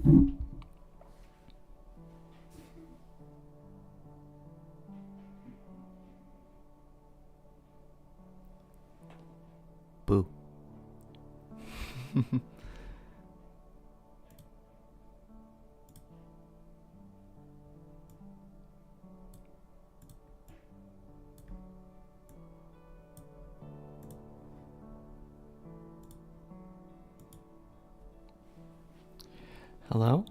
Boo. Hello?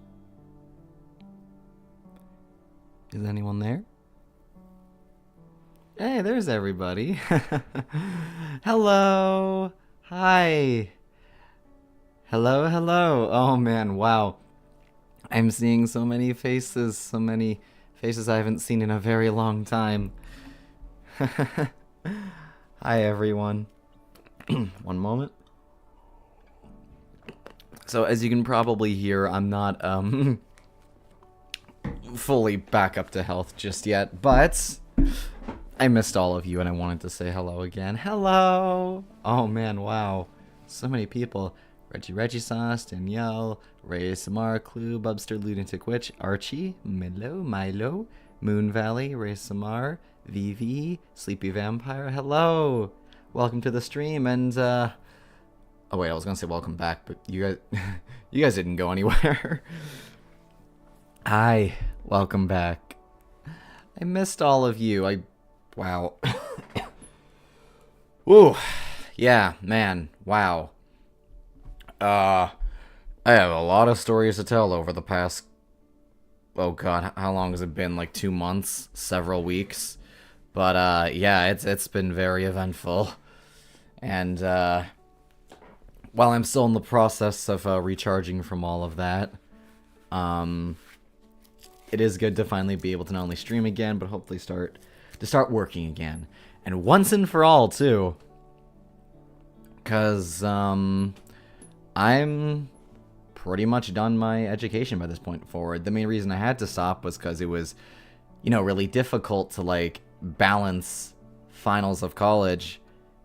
Is anyone there? Hey, there's everybody. Hello. Hi. Hello, hello. Oh man, wow. I'm seeing so many faces I haven't seen in a very long time. Hi everyone. One moment. So as you can probably hear, I'm not fully back up to health just yet, but I missed all of you and I wanted to say hello again. Hello! Oh man, wow. So many people. Reggie Sauce, Danielle, Ray Samar, Clue, Bubster, Lunatic Witch, Archie, Milo, Moon Valley, Ray Samar, Vivi, Sleepy Vampire. Hello! Welcome to the stream and oh wait, I was gonna say welcome back, but you guys didn't go anywhere. Hi, welcome back. I missed all of you. Wow. Woo. Yeah, man. Wow. I have a lot of stories to tell over the past, oh god, how long has it been? Like 2 months? Several weeks? But, yeah, it's been very eventful. And, while I'm still in the process of recharging from all of that, it is good to finally be able to not only stream again, but hopefully start working again. And once and for all, too. Because, I'm pretty much done my education by this point forward. The main reason I had to stop was because it was, you know, really difficult to, like, balance finals of college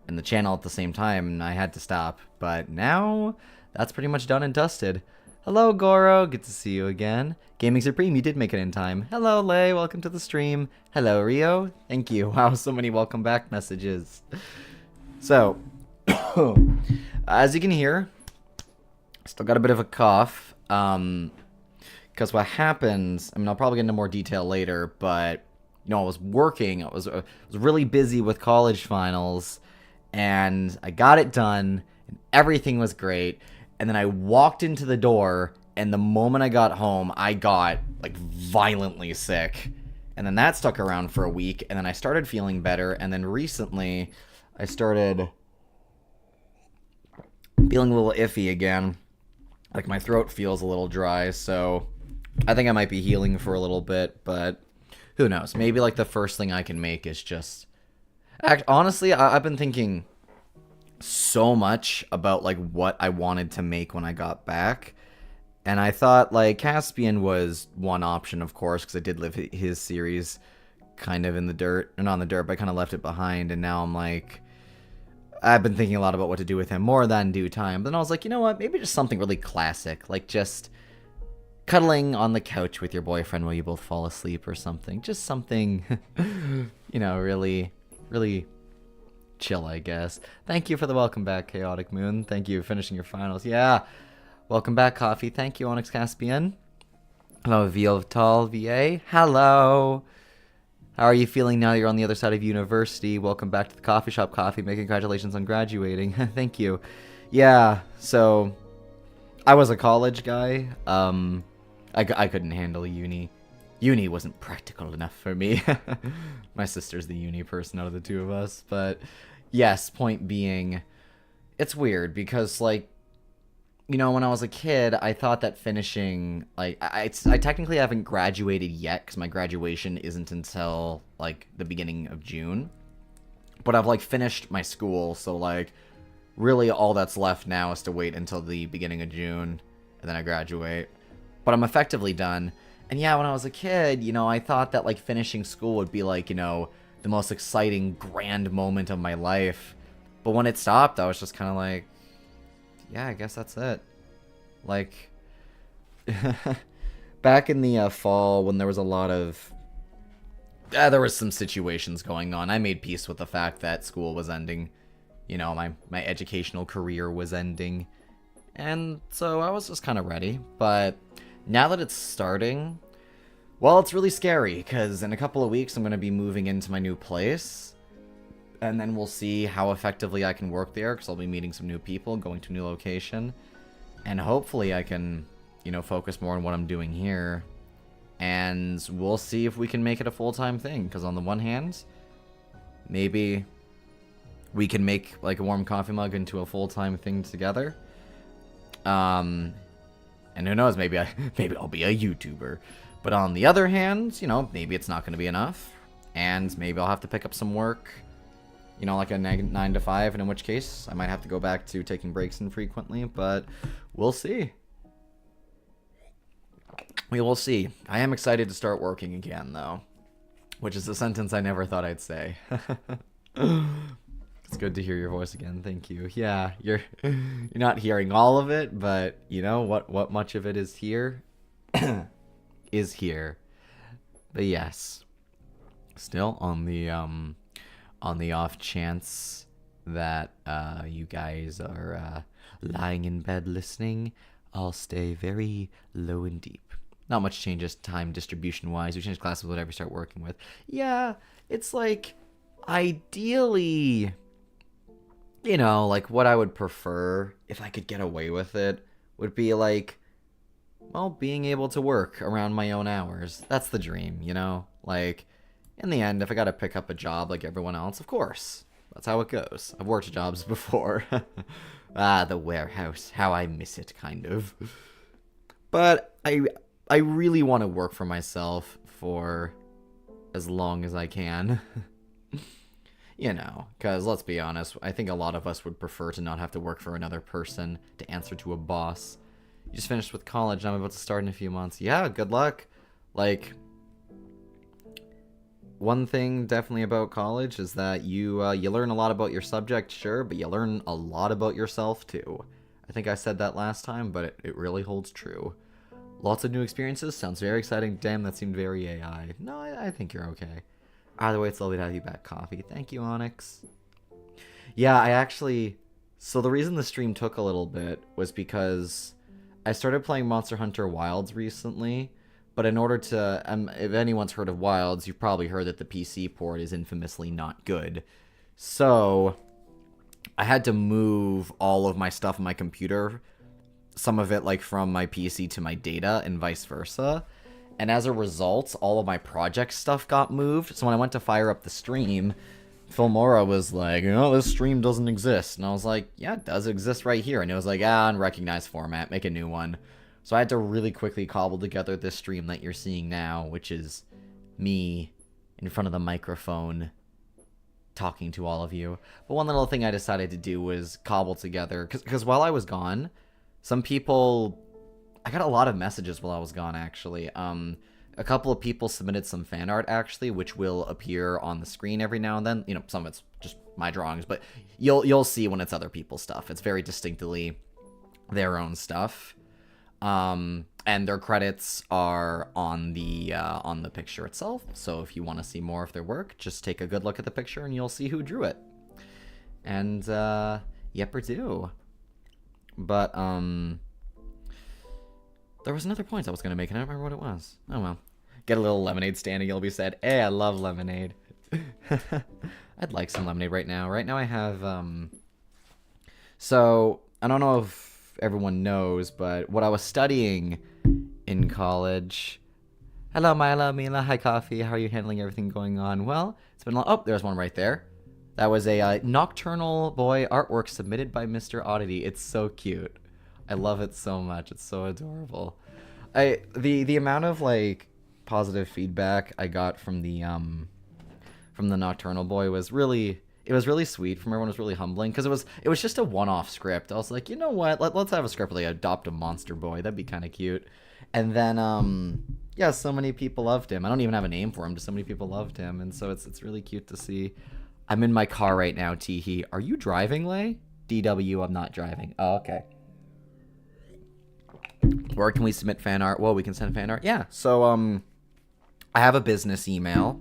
and the channel at the same time, and I had to stop. But now, that's pretty much done and dusted. Hello, Goro. Good to see you again. Gaming Supreme, you did make it in time. Hello, Lay. Welcome to the stream. Hello, Rio. Thank you. Wow, so many welcome back messages. So, as you can hear, still got a bit of a cough. Because what happens, I mean, I'll probably get into more detail later, but, you know, I was working. I was really busy with college finals, and I got it done, and everything was great. And then I walked into the door, and the moment I got home, I got, like, violently sick. And then that stuck around for a week, and then I started feeling better, and then recently I started feeling a little iffy again. Like, my throat feels a little dry, so I think I might be healing for a little bit, but who knows? Maybe, like, the first thing I can make is just... Honestly, I've been thinking so much about, like, what I wanted to make when I got back. And I thought, like, Caspian was one option, of course, because I did live his series kind of in the dirt. Or not in the dirt, but I kind of left it behind. And now I'm like, I've been thinking a lot about what to do with him more than due time. But then I was like, you know what? Maybe just something really classic. Like, just cuddling on the couch with your boyfriend while you both fall asleep or something. Just something, you know, really, really chill, I guess. Thank you for the welcome back, Chaotic Moon. Thank you for finishing your finals. Yeah. Welcome back, Coffee. Thank you, Onyx Caspian. Hello, Viotal VA. Hello. How are you feeling now that you're on the other side of university? Welcome back to the coffee shop, Coffee. Congratulations on graduating. Thank you. Yeah, so I was a college guy. I couldn't handle uni. Uni wasn't practical enough for me. My sister's the uni person out of the two of us. But yes, point being, it's weird because, like, you know, when I was a kid, I thought that finishing, like, I technically haven't graduated yet because my graduation isn't until, like, the beginning of June. But I've, like, finished my school, so, like, really all that's left now is to wait until the beginning of June, and then I graduate. But I'm effectively done. And yeah, when I was a kid, you know, I thought that, like, finishing school would be, like, you know, the most exciting, grand moment of my life. But when it stopped, I was just kind of like, yeah, I guess that's it. Like, Back in the fall, when there was a lot of there was some situations going on, I made peace with the fact that school was ending. You know, my educational career was ending. And so I was just kind of ready. But now that it's starting, well, it's really scary, because in a couple of weeks I'm going to be moving into my new place. And then we'll see how effectively I can work there, because I'll be meeting some new people, going to a new location. And hopefully I can, you know, focus more on what I'm doing here. And we'll see if we can make it a full-time thing, because on the one hand, maybe we can make like a warm coffee mug into a full-time thing together. And who knows, maybe I'll be a YouTuber. But on the other hand, you know, maybe it's not going to be enough, and maybe I'll have to pick up some work, you know, like a 9 to 5, and in which case I might have to go back to taking breaks infrequently, but we'll see. We will see. I am excited to start working again, though, which is a sentence I never thought I'd say. It's good to hear your voice again. Thank you. Yeah, you're not hearing all of it, but you know what much of it is here is here. But yes, still on the off chance that you guys are lying in bed listening, I'll stay very low and deep. Not much changes time distribution wise. We change classes with whatever we start working with. Yeah, it's like ideally, you know, like what I would prefer if I could get away with it would be like, well, being able to work around my own hours. That's the dream, you know? Like, in the end, if I gotta pick up a job like everyone else, of course. That's how it goes. I've worked jobs before. The warehouse. How I miss it, kind of. But I really want to work for myself for as long as I can. You know, because let's be honest, I think a lot of us would prefer to not have to work for another person, to answer to a boss. You just finished with college, and I'm about to start in a few months. Yeah, good luck. Like, one thing definitely about college is that you learn a lot about your subject, sure, but you learn a lot about yourself too. I think I said that last time, but it really holds true. Lots of new experiences, sounds very exciting. Damn, that seemed very AI. No, I think you're okay. Either way, it's lovely to have you back, Coffee. Thank you, Onyx. Yeah, I actually... So the reason the stream took a little bit was because I started playing Monster Hunter Wilds recently, but in order to... if anyone's heard of Wilds, you've probably heard that the PC port is infamously not good. So I had to move all of my stuff on my computer, some of it like from my PC to my data and vice versa. And as a result, all of my project stuff got moved. So when I went to fire up the stream, Filmora was like, you know, this stream doesn't exist. And I was like, yeah, it does exist right here. And it was like, unrecognized format, make a new one. So I had to really quickly cobble together this stream that you're seeing now, which is me in front of the microphone talking to all of you. But one little thing I decided to do was cobble together, because while I was gone, some people... I got a lot of messages while I was gone, actually. A couple of people submitted some fan art, actually, which will appear on the screen every now and then. You know, some of it's just my drawings, but you'll see when it's other people's stuff. It's very distinctly their own stuff. And their credits are on the picture itself. So if you want to see more of their work, just take a good look at the picture and you'll see who drew it. And, yepper do. But, there was another point I was going to make, and I don't remember what it was. Oh, well. Get a little lemonade stand, and you'll be said, hey, I love lemonade. I'd like some lemonade right now. Right now I have, So, I don't know if everyone knows, but what I was studying in college... Hello, Mila, Mila. Hi, Coffee. How are you handling everything going on? Well, it's been a long... Oh, there's one right there. That was a Nocturnal Boy artwork submitted by Mr. Oddity. It's so cute. I love it so much. It's so adorable. The amount of like positive feedback I got from the Nocturnal Boy was really sweet. From everyone, it was really humbling, because it was just a one-off script. I was like, you know what? Let's have a script where they adopt a monster boy. That'd be kind of cute. And then yeah, so many people loved him. I don't even have a name for him. Just so many people loved him, and so it's really cute to see. I'm in my car right now. Teehee. Are you driving, Lay? DW. I'm not driving. Oh, okay. Where can we submit fan art? Well, we can send fan art. Yeah. So I have a business email,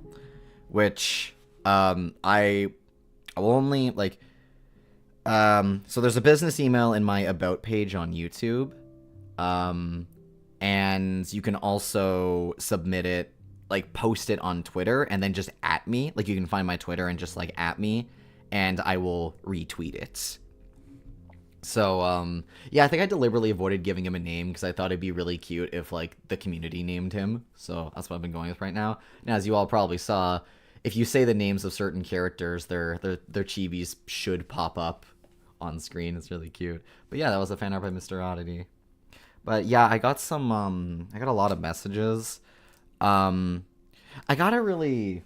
which I will only like. So there's a business email in my about page on YouTube, and you can also submit it, like post it on Twitter, and then just at me. Like you can find my Twitter and just like at me, and I will retweet it. So, yeah, I think I deliberately avoided giving him a name because I thought it'd be really cute if, like, the community named him. So that's what I've been going with right now. And as you all probably saw, if you say the names of certain characters, their chibis should pop up on screen. It's really cute. But yeah, that was a fan art by Mr. Oddity. But yeah, I got I got a lot of messages. I got a really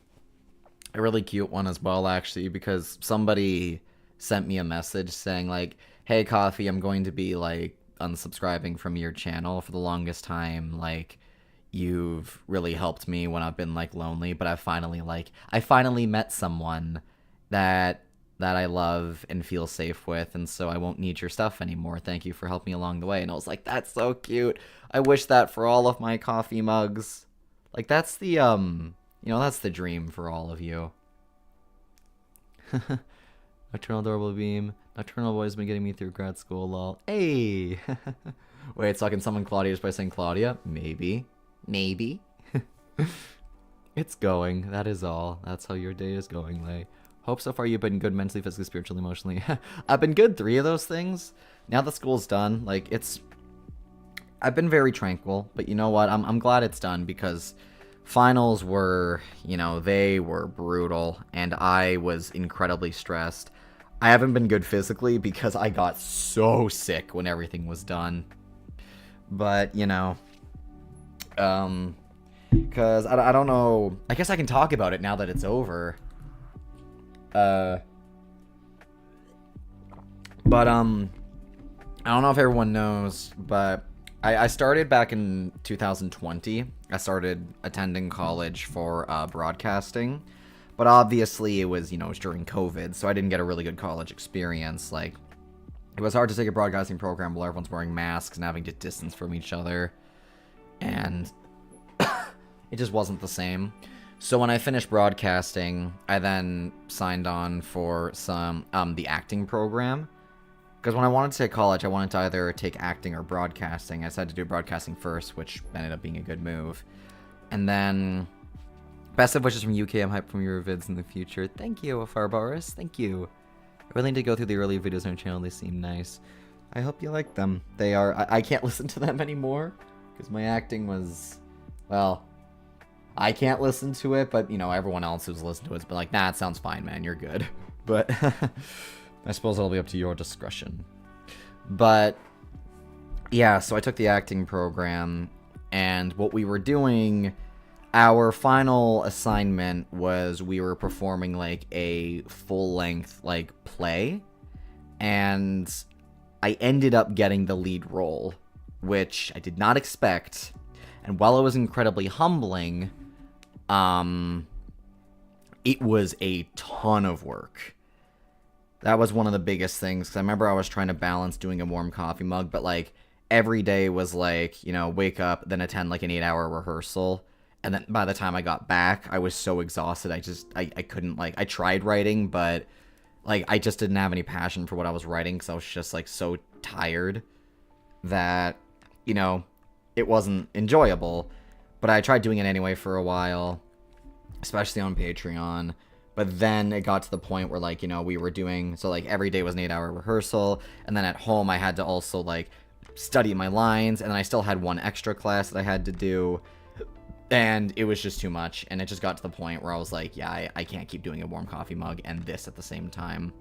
cute one as well, actually, because somebody sent me a message saying, like, hey, Coffee, I'm going to be, like, unsubscribing from your channel for the longest time. Like, you've really helped me when I've been, like, lonely, but I finally met someone that I love and feel safe with, and so I won't need your stuff anymore. Thank you for helping me along the way. And I was like, that's so cute. I wish that for all of my coffee mugs. Like, that's the, that's the dream for all of you. Nocturnal Adorable Beam. Nocturnal Boy's been getting me through grad school, lol. Hey! Wait, so can someone Claudia just by saying Claudia? Maybe. Maybe. It's going. That is all. That's how your day is going, Lay. Hope so far you've been good mentally, physically, spiritually, emotionally. I've been good 3 of those things. Now that school's done, like, I've been very tranquil, but you know what? I'm glad it's done because finals were, they were brutal, and I was incredibly stressed. I haven't been good physically because I got so sick when everything was done. But, because I don't know. I guess I can talk about it now that it's over. But, I don't know if everyone knows, but I started back in 2020. I started attending college for broadcasting. But obviously, it was, it was during COVID, so I didn't get a really good college experience. Like, it was hard to take a broadcasting program while everyone's wearing masks and having to distance from each other. And it just wasn't the same. So when I finished broadcasting, I then signed on for the acting program. Because when I wanted to take college, I wanted to either take acting or broadcasting. I decided to do broadcasting first, which ended up being a good move. And then, best of wishes from UK. I'm hyped from your vids in the future. Thank you, Farbaris. Thank you. I really need to go through the early videos on your channel. They seem nice. I hope you like them. They are... I can't listen to them anymore. Because my acting was... Well, I can't listen to it, but, everyone else who's listened to it's been like, nah, it sounds fine, man. You're good. But... I suppose it'll be up to your discretion. But, yeah, so I took the acting program, and what we were doing, our final assignment was we were performing, like, a full-length, like, play, and I ended up getting the lead role, which I did not expect, and while it was incredibly humbling, it was a ton of work. That was one of the biggest things, because I remember I was trying to balance doing a warm coffee mug, but, like, every day was, like, wake up, then attend, like, an 8-hour rehearsal, and then by the time I got back, I was so exhausted, I couldn't, like, I tried writing, but, like, I just didn't have any passion for what I was writing, because I was just, like, so tired that, it wasn't enjoyable, but I tried doing it anyway for a while, especially on Patreon. But then it got to the point where, like, we were doing... So, like, every day was an 8-hour rehearsal. And then at home, I had to also, like, study my lines. And then I still had one extra class that I had to do. And it was just too much. And it just got to the point where I was like, yeah, I can't keep doing a warm coffee mug and this at the same time.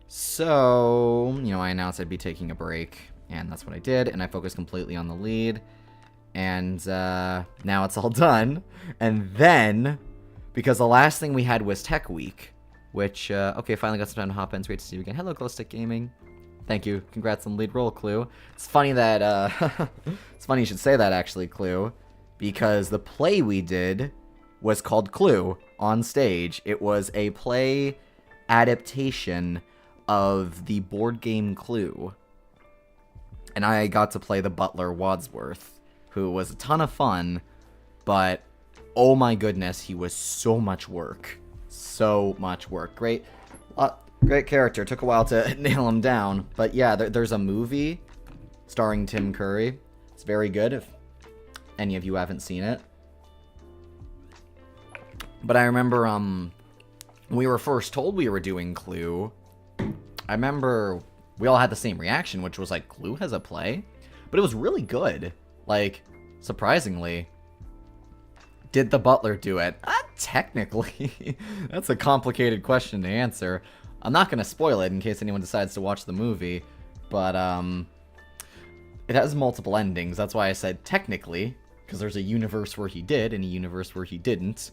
So, I announced I'd be taking a break. And that's what I did. And I focused completely on the lead. And now it's all done. And then... Because the last thing we had was Tech Week, which, okay, finally got some time to hop in. It's great to see you again. Hello, Glowstick Gaming. Thank you. Congrats on the lead role, Clue. It's funny that, it's funny you should say that, actually, Clue, because the play we did was called Clue on stage. It was a play adaptation of the board game Clue. and I got to play the butler Wadsworth, who was a ton of fun, but oh my goodness, he was so much work. So much work. Great character. Took a while to nail him down. But yeah, there's a movie starring Tim Curry. It's very good if any of you haven't seen it. But I remember when we were first told we were doing Clue, I remember we all had the same reaction, which was like, Clue has a play? But it was really good. Like, surprisingly. Did the butler do it? Technically. That's a complicated question to answer. I'm not going to spoil it in case anyone decides to watch the movie. But, it has multiple endings. That's why I said technically. Because there's a universe where he did and a universe where he didn't.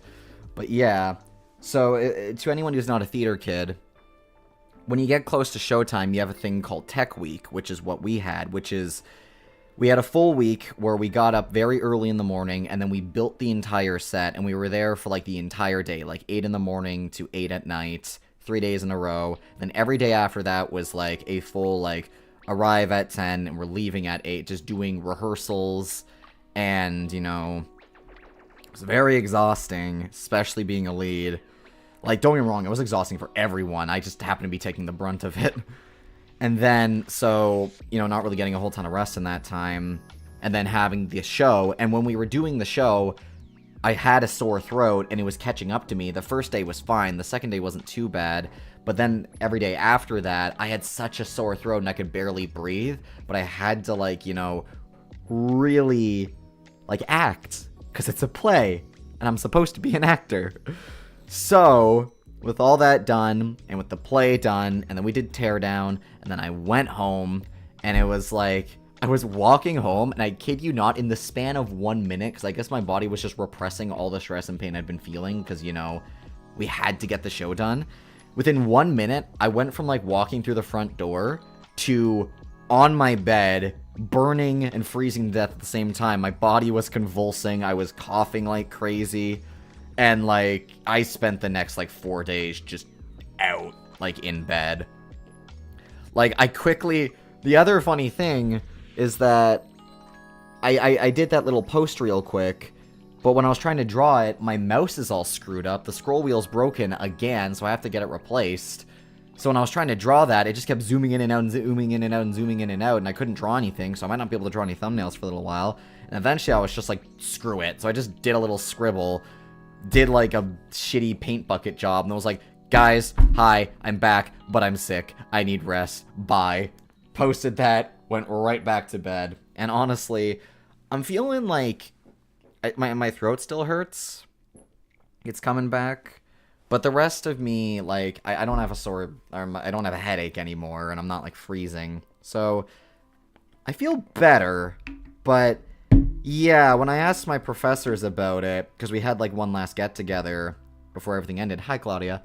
But yeah. So, to anyone who's not a theater kid, when you get close to showtime, you have a thing called Tech Week, which is what we had, which is... We had a full week where we got up very early in the morning, and then we built the entire set, and we were there for, like, the entire day, like 8 in the morning to 8 at night, 3 days in a row. Then every day after that was, like, a full, like, arrive at 10, and we're leaving at 8, just doing rehearsals, and, you know, it was very exhausting, especially being a lead. Like, don't get me wrong, it was exhausting for everyone, I just happened to be taking the brunt of it. And then, so, you know, not really getting a whole ton of rest in that time. And then having the show. And when we were doing the show, I had a sore throat and it was catching up to me. The first day was fine. The second day wasn't too bad. But then every day after that, I had such a sore throat and I could barely breathe. But I had to, like, you know, really, like, act. Because it's a play. And I'm supposed to be an actor. So... with all that done, and with the play done, and then we did Teardown, and then I went home, and it was like, I was walking home, and I kid you not, in the span of 1 minute, because I guess my body was just repressing all the stress and pain I'd been feeling, because, you know, we had to get the show done. Within 1 minute, I went from, like, walking through the front door to on my bed, burning and freezing to death at the same time. My body was convulsing, I was coughing like crazy. And, like, I spent the next, like, 4 days just out, like, in bed. Like, I quickly... The other funny thing is that I did that little post real quick, but when I was trying to draw it, my mouse is all screwed up. The scroll wheel's broken again, so I have to get it replaced. So when I was trying to draw that, it just kept zooming in and out and zooming in and out and zooming in and out, and I couldn't draw anything, so I might not be able to draw any thumbnails for a little while. And eventually I was just like, screw it. So I just did a little scribble, did like a shitty paint bucket job, and I was like, guys, hi, I'm back, but I'm sick. I need rest. Bye. Posted that, went right back to bed. And honestly, I'm feeling like my throat still hurts. It's coming back. But the rest of me, like, I don't have a sore, or I don't have a headache anymore, and I'm not, like, freezing. So, I feel better, but... yeah, when I asked my professors about it, because we had, like, one last get-together before everything ended. Hi, Claudia.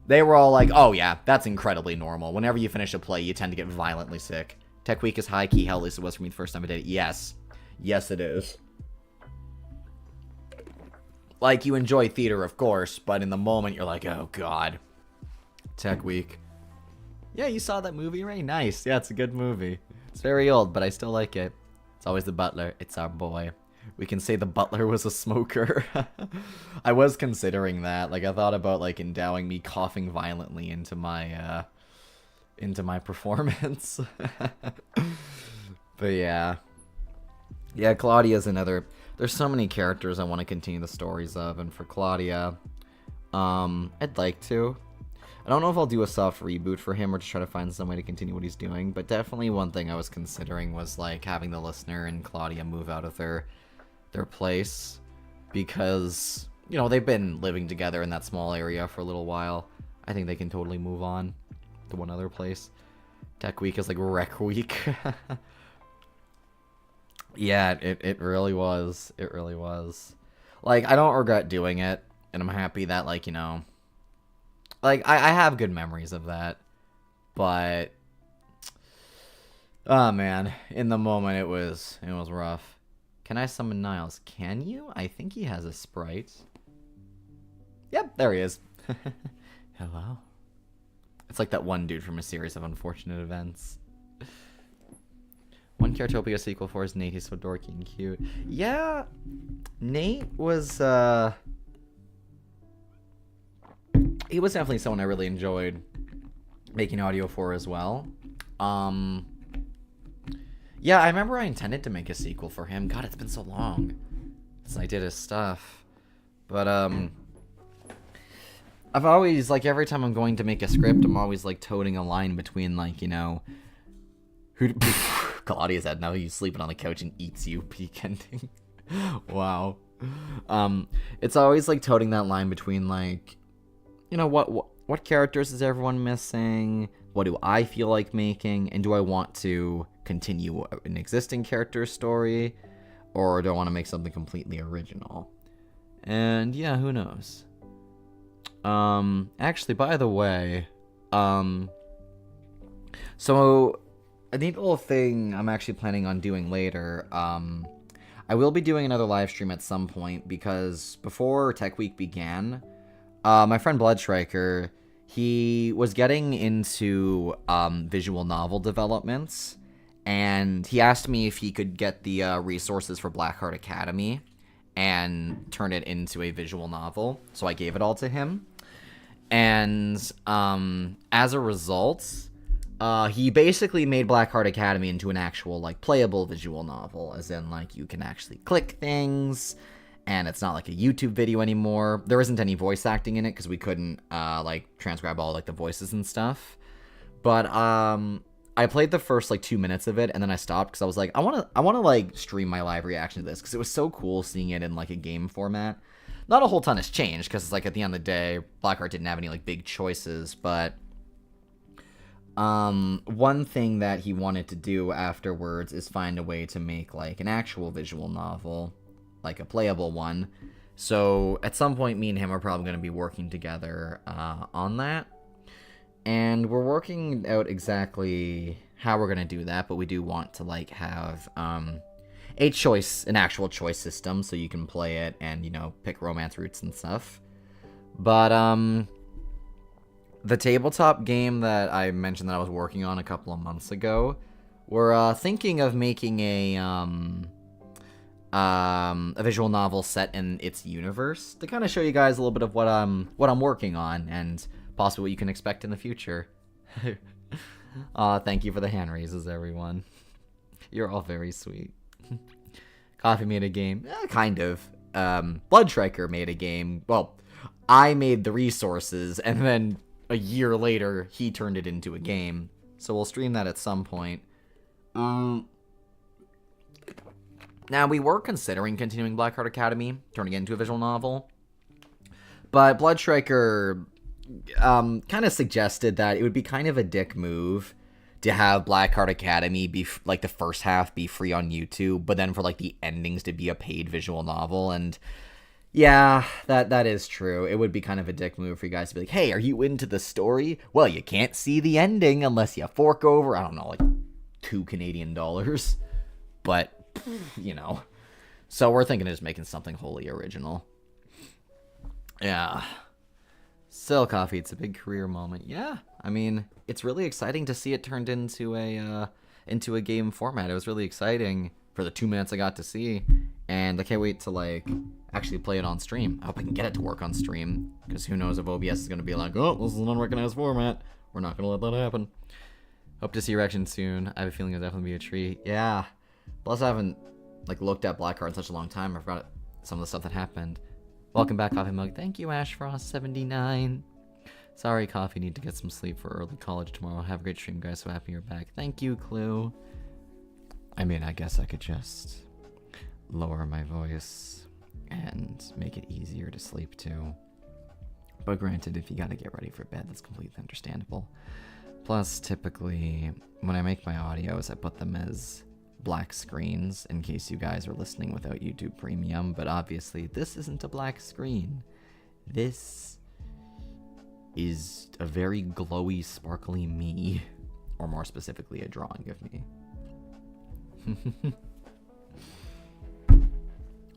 They were all like, oh, yeah, that's incredibly normal. Whenever you finish a play, you tend to get violently sick. Tech Week is high-key hell, at least it was for me the first time I did it. Yes. Yes, it is. Like, you enjoy theater, of course, but in the moment, you're like, oh, God. Tech Week. Yeah, you saw that movie, Ray? Nice. Yeah, it's a good movie. It's very old, but I still like it. It's always the butler. It's our boy. We can say the butler was a smoker. I was considering that. Like, I thought about, like, endowing me coughing violently into my performance. But yeah. Yeah, Claudia's another... There's so many characters I want to continue the stories of, and for Claudia, I'd like to. I don't know if I'll do a soft reboot for him or just try to find some way to continue what he's doing, but definitely one thing I was considering was, like, having the listener and Claudia move out of their place, because, you know, they've been living together in that small area for a little while. I think they can totally move on to one other place. Tech Week is like Rec Week. Yeah, it really was. It really was. Like, I don't regret doing it, and I'm happy that, like, you know, like, I have good memories of that, but, oh, man, in the moment, it was rough. Can I summon Niles? Can you? I think he has a sprite. Yep, there he is. Hello. It's like that one dude from A Series of Unfortunate Events. One character will be a sequel for is Nate. He's so dorky and cute. Yeah, Nate was, he was definitely someone I really enjoyed making audio for as well. Yeah, I remember I intended to make a sequel for him. God, it's been so long since I did his stuff. But, I've always, like, every time I'm going to make a script, I'm always, like, toting a line between, like, you know, who... Claudia said, no, he's sleeping on the couch and eats you, peak ending. Wow. It's always, like, toting that line between, like, you know, what characters is everyone missing? What do I feel like making? And do I want to continue an existing character story? Or do I want to make something completely original? And, yeah, who knows? Actually, by the way, so a neat little thing I'm actually planning on doing later, I will be doing another live stream at some point, because before Tech Week began, my friend Bloodstriker, he was getting into, visual novel developments, and he asked me if he could get the, resources for Blackheart Academy and turn it into a visual novel, so I gave it all to him. And as a result, he basically made Blackheart Academy into an actual, like, playable visual novel, as in, like, you can actually click things, and it's not like a YouTube video anymore. There isn't any voice acting in it, because we couldn't, like, transcribe all, like, the voices and stuff. But, I played the first, like, 2 minutes of it, and then I stopped, because I was like, I wanna, like, stream my live reaction to this, because it was so cool seeing it in, like, a game format. Not a whole ton has changed, because it's like, at the end of the day, Blackheart didn't have any, like, big choices, but one thing that he wanted to do afterwards is find a way to make, like, an actual visual novel, like a playable one. So at some point, me and him are probably going to be working together on that, and we're working out exactly how we're going to do that, but we do want to, like, have an actual choice system, so you can play it and, you know, pick romance routes and stuff. But the tabletop game that I mentioned that I was working on a couple of months ago, we're thinking of making a visual novel set in its universe to kind of show you guys a little bit of what I'm working on, and possibly what you can expect in the future. Thank you for the hand raises, everyone. You're all very sweet. Coffee made a game. Kind of. Bloodstriker made a game. Well, I made the resources, and then a year later, he turned it into a game. So we'll stream that at some point. Now, we were considering continuing Blackheart Academy, turning it into a visual novel. But Bloodstriker kind of suggested that it would be kind of a dick move to have Blackheart Academy be, like, the first half be free on YouTube, but then for, like, the endings to be a paid visual novel. And yeah, that is true. It would be kind of a dick move for you guys to be like, hey, are you into the story? Well, you can't see the ending unless you fork over, I don't know, like $2 Canadian. But, you know. So we're thinking of just making something wholly original. Yeah. Still, Coffee, it's a big career moment. Yeah, I mean, it's really exciting to see it turned into a game format. It was really exciting for the 2 minutes I got to see, and I can't wait to, like, actually play it on stream. I hope I can get it to work on stream, because who knows if OBS is going to be like, oh, this is an unrecognized format. We're not going to let that happen. Hope to see your reaction soon. I have a feeling it'll definitely be a treat. Yeah. Plus, I haven't, like, looked at Blackheart in such a long time. I forgot some of the stuff that happened. Welcome back, Coffee Mug. Thank you, Ashfrost79. Sorry, Coffee. Need to get some sleep for early college tomorrow. Have a great stream, guys. So happy you're back. Thank you, Clue. I mean, I guess I could just lower my voice and make it easier to sleep too. But granted, if you gotta get ready for bed, that's completely understandable. Plus, typically, when I make my audios, I put them as black screens in case you guys are listening without YouTube Premium, but obviously this isn't a black screen. This is a very glowy, sparkly me, or more specifically, a drawing of me.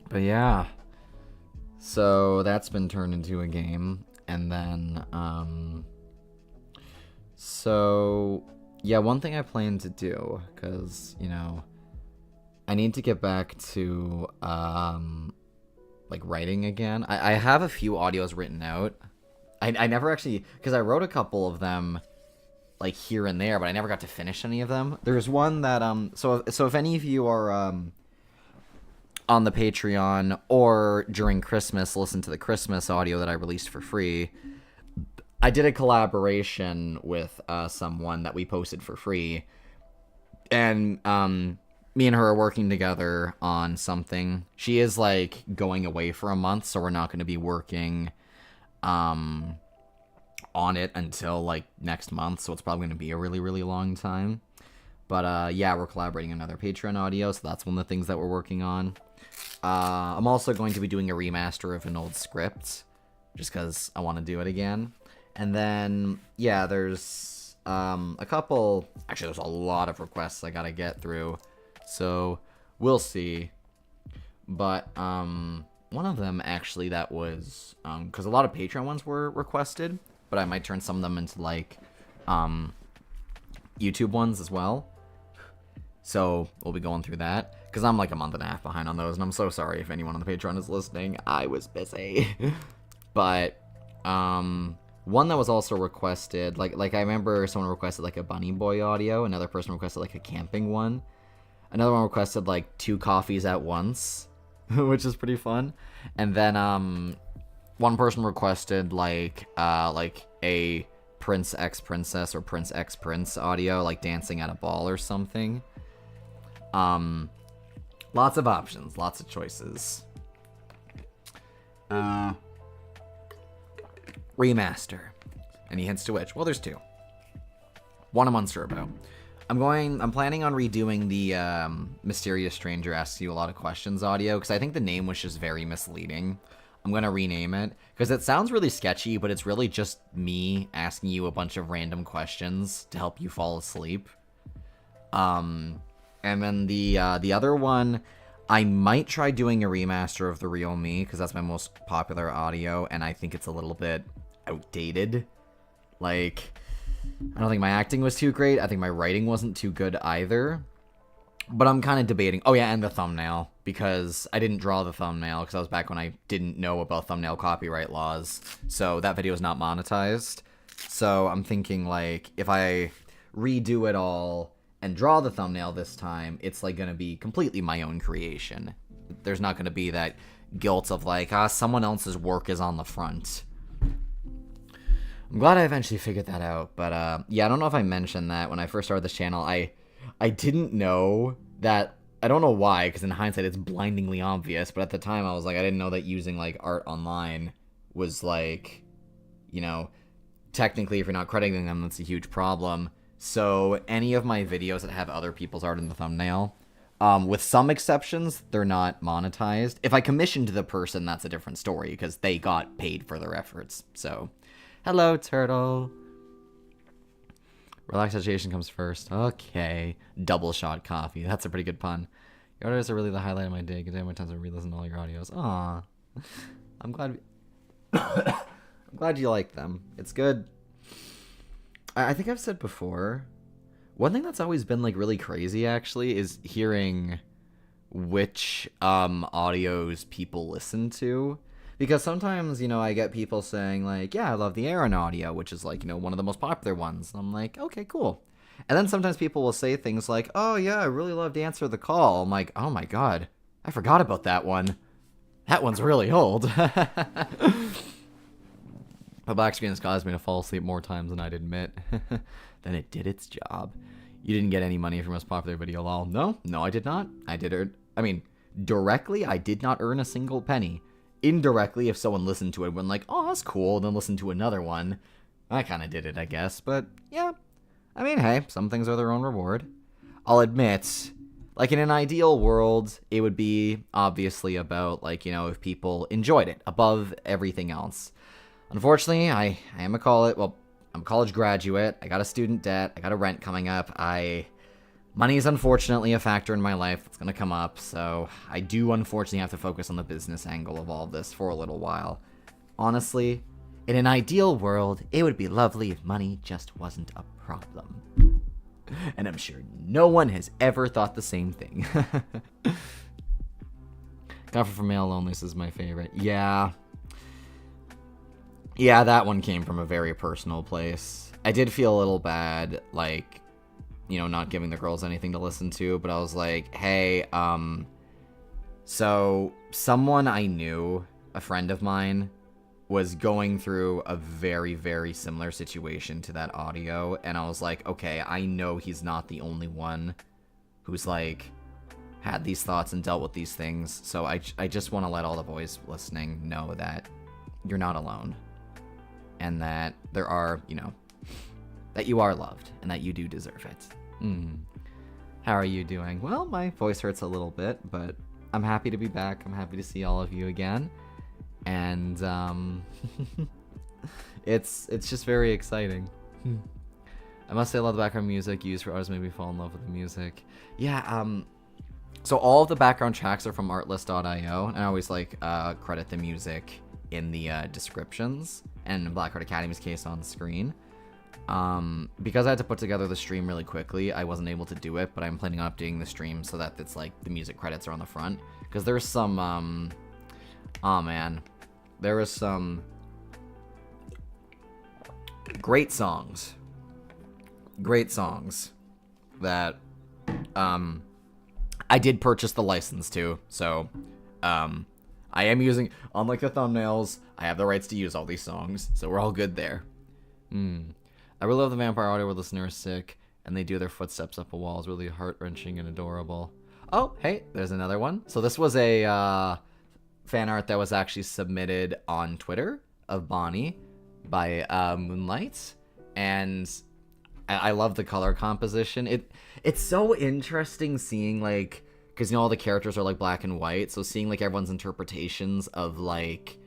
But yeah, so that's been turned into a game, and then, so, yeah, one thing I plan to do, because, you know, I need to get back to like writing again. I have a few audios written out. I never actually, because I wrote a couple of them like here and there, but I never got to finish any of them. There's one that so if any of you are on the Patreon or during Christmas listen to the Christmas audio that I released for free, I did a collaboration with someone that we posted for free, and me and her are working together on something. She is like going away for a month, so we're not going to be working on it until like next month, so it's probably going to be a really, really long time. But yeah, we're collaborating on another Patreon audio, so that's one of the things that we're working on. I'm also going to be doing a remaster of an old script, just because I want to do it again. And then, yeah, there's a couple... Actually, there's a lot of requests I gotta get through, so we'll see. But one of them, actually, that was... because a lot of Patreon ones were requested, but I might turn some of them into, like, YouTube ones as well. So we'll be going through that, because I'm like a month and a half behind on those, and I'm so sorry if anyone on the Patreon is listening. I was busy. But one that was also requested, like I remember someone requested like a Bunny Boy audio, another person requested like a camping one, another one requested like 2 coffees at once, which is pretty fun. And then one person requested like a Prince X Princess or Prince X Prince audio, like dancing at a ball or something. Lots of options, lots of choices. Remaster. Any hints to which? Well, there's 2. One I'm unsure about. I'm planning on redoing the Mysterious Stranger Asks You a Lot of Questions audio, because I think the name was just very misleading. I'm going to rename it, because it sounds really sketchy, but it's really just me asking you a bunch of random questions to help you fall asleep. And then the other one, I might try doing a remaster of The Real Me, because that's my most popular audio, and I think it's a little bit outdated. Like, I don't think my acting was too great. I think my writing wasn't too good either. But I'm kind of debating. Oh, yeah, and the thumbnail, because I didn't draw the thumbnail, because I was back when I didn't know about thumbnail copyright laws. So that video is not monetized. So I'm thinking, like, if I redo it all and draw the thumbnail this time, it's, like, going to be completely my own creation. There's not going to be that guilt of, like, someone else's work is on the front. I'm glad I eventually figured that out, but, yeah, I don't know if I mentioned that when I first started this channel. I didn't know that, I don't know why, because in hindsight it's blindingly obvious, but at the time I was like, I didn't know that using, like, art online was, like, you know, technically if you're not crediting them, that's a huge problem. So any of my videos that have other people's art in the thumbnail, with some exceptions, they're not monetized. If I commissioned the person, that's a different story, because they got paid for their efforts. So, hello, turtle. Relaxation comes first. Okay. Double shot coffee. That's a pretty good pun. Your audios are really the highlight of my day. Good day, my times I re-listen to all your audios. Aw. I'm glad I'm glad you like them. It's good. I think I've said before, one thing that's always been, like, really crazy, actually, is hearing which audios people listen to. Because sometimes, you know, I get people saying, like, yeah, I love the Aaron audio, which is, like, you know, one of the most popular ones. And I'm like, okay, cool. And then sometimes people will say things like, oh, yeah, I really loved Answer the Call. I'm like, oh, my God, I forgot about that one. That one's really old. The black screen has caused me to fall asleep more times than I'd admit. Then it did its job. You didn't get any money from most popular video, lol. No, I did not. I did earn... I mean, directly, I did not earn a single penny. Indirectly, if someone listened to it when like, oh, that's cool, then listened to another one, I kind of did it, I guess. But, yeah. I mean, hey, some things are their own reward. I'll admit, like, in an ideal world, it would be obviously about, like, you know, if people enjoyed it above everything else. Unfortunately, I am I'm a college graduate, I got a student debt, I got a rent coming up, money is unfortunately a factor in my life that's gonna come up, so I do unfortunately have to focus on the business angle of all of this for a little while. Honestly, in an ideal world, it would be lovely if money just wasn't a problem. And I'm sure no one has ever thought the same thing. Comfort from Male Loneliness is my favorite. Yeah. Yeah, that one came from a very personal place. I did feel a little bad, like, not giving the girls anything to listen to, but I was like, hey, so someone I knew, a friend of mine, was going through a very, very similar situation to that audio, and I was like, okay, I know he's not the only one who's, like, had these thoughts and dealt with these things, so I just want to let all the boys listening know that you're not alone, and that there are, that you are loved, and that you do deserve it. How are you doing? Well, my voice hurts a little bit, but I'm happy to be back. I'm happy to see all of you again. And it's just very exciting. I must say I love the background music used for artists made me fall in love with the music. Yeah, so all of the background tracks are from artlist.io, and I always credit the music in the descriptions, and in Blackheart Academy's case on screen. Because I had to put together the stream really quickly, I wasn't able to do it, but I'm planning on updating the stream so that it's like the music credits are on the front. Because there's some, oh man, there was some great songs that, I did purchase the license to, so, I am using, unlike the thumbnails, I have the rights to use all these songs, so we're all good there. I really love the vampire audio where the listener is sick and they do their footsteps up a wall. It's really heart-wrenching and adorable. Oh, hey, there's another one. So this was a fan art that was actually submitted on Twitter of Bonnie by Moonlight, and I love the color composition. It's so interesting seeing, like, because all the characters are like black and white, so seeing like everyone's interpretations of like,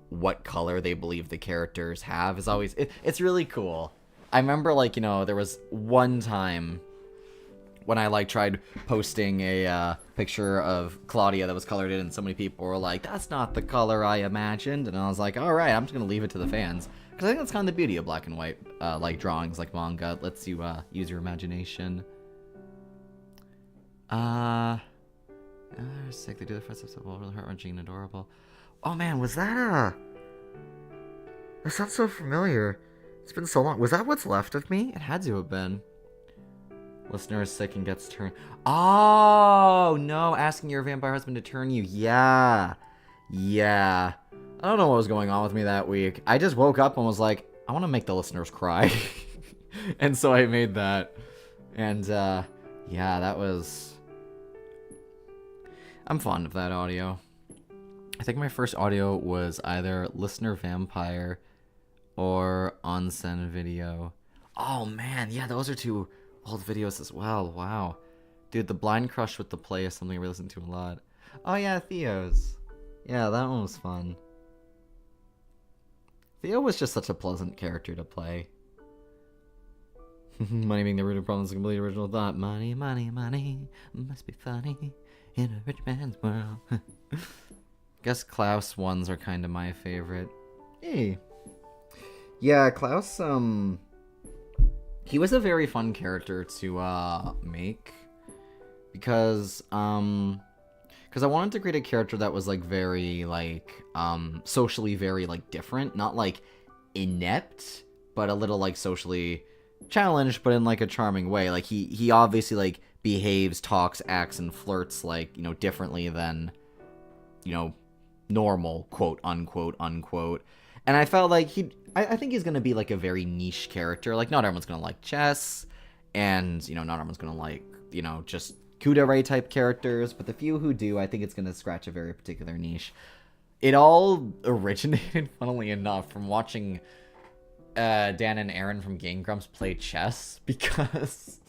what color they believe the characters have is always, it's really cool. I remember, like, there was one time when I, like, tried posting a picture of Claudia that was colored in, and so many people were like, that's not the color I imagined, and I was like, alright, I'm just gonna leave it to the fans. Because I think that's kind of the beauty of black and white, like, drawings, like manga. It lets you, use your imagination. They're sick, they do the footsteps of all really heart-wrenching and adorable. Oh man, was that that sounds so familiar. It's been so long. Was that What's Left of Me? It had to have been. Listener is sick and gets turned. Oh, no. Asking your vampire husband to turn you. Yeah. I don't know what was going on with me that week. I just woke up and was like, I want to make the listeners cry. And so I made that. And, yeah, that was... I'm fond of that audio. I think my first audio was either Listener Vampire or Onsen Video. Oh man, yeah, those are two old videos as well. Wow. Dude, the Blind Crush with the Play is something we listen to a lot. Oh yeah, Theo's. Yeah, that one was fun. Theo was just such a pleasant character to play. Money being the root of problems is a completely original thought. Money, money, money must be funny in a rich man's world. Guess Klaus ones are kind of my favorite. Hey. Yeah, Klaus, he was a very fun character to, make. Because I wanted to create a character that was, like, very, like, socially very, like, different. Not, like, inept, but a little, like, socially challenged, but in, like, a charming way. Like, he obviously, like, behaves, talks, acts, and flirts, like, differently than, normal, quote, unquote. And I felt like I think he's going to be, like, a very niche character. Like, not everyone's going to like chess, and, not everyone's going to like, just Kudere type characters, but the few who do, I think it's going to scratch a very particular niche. It all originated, funnily enough, from watching Dan and Aaron from Game Grumps play chess, because